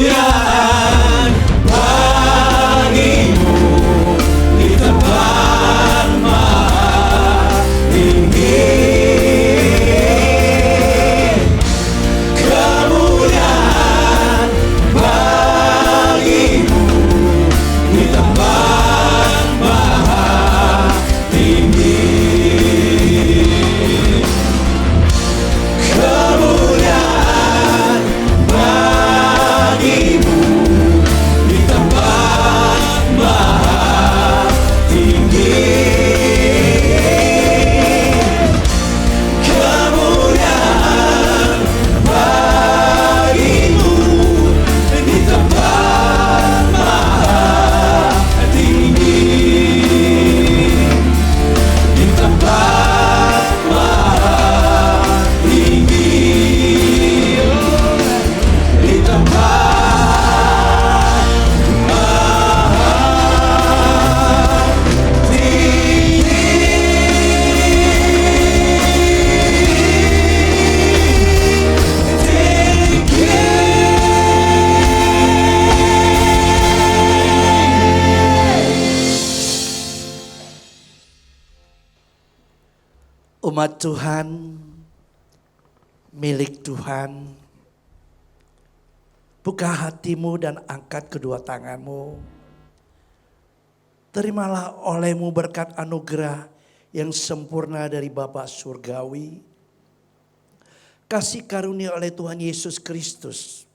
Kemuliaan bagimu di tempat maha tinggi. Kemuliaan bagimu di tempat maha tinggi. Kemuliaan bagimu di tempat maha tinggi. Kemuliaan bagimu di tempat maha tinggi. Di tempat maha tinggi. Di tempat maha Umat Tuhan, milik Tuhan, buka hatimu dan angkat kedua tanganmu. Terimalah olehmu berkat anugerah yang sempurna dari Bapa Surgawi. Kasih karunia oleh Tuhan Yesus Kristus,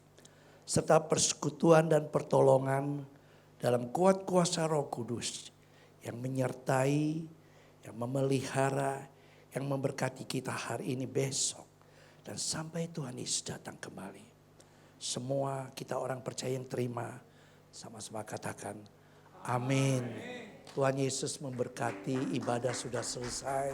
serta persekutuan dan pertolongan dalam kuat kuasa Roh Kudus yang menyertai, yang memelihara, yang memberkati kita hari ini, besok, dan sampai Tuhan Yesus datang kembali. Semua kita orang percaya yang terima, sama-sama katakan amin. Tuhan Yesus memberkati, ibadah sudah selesai.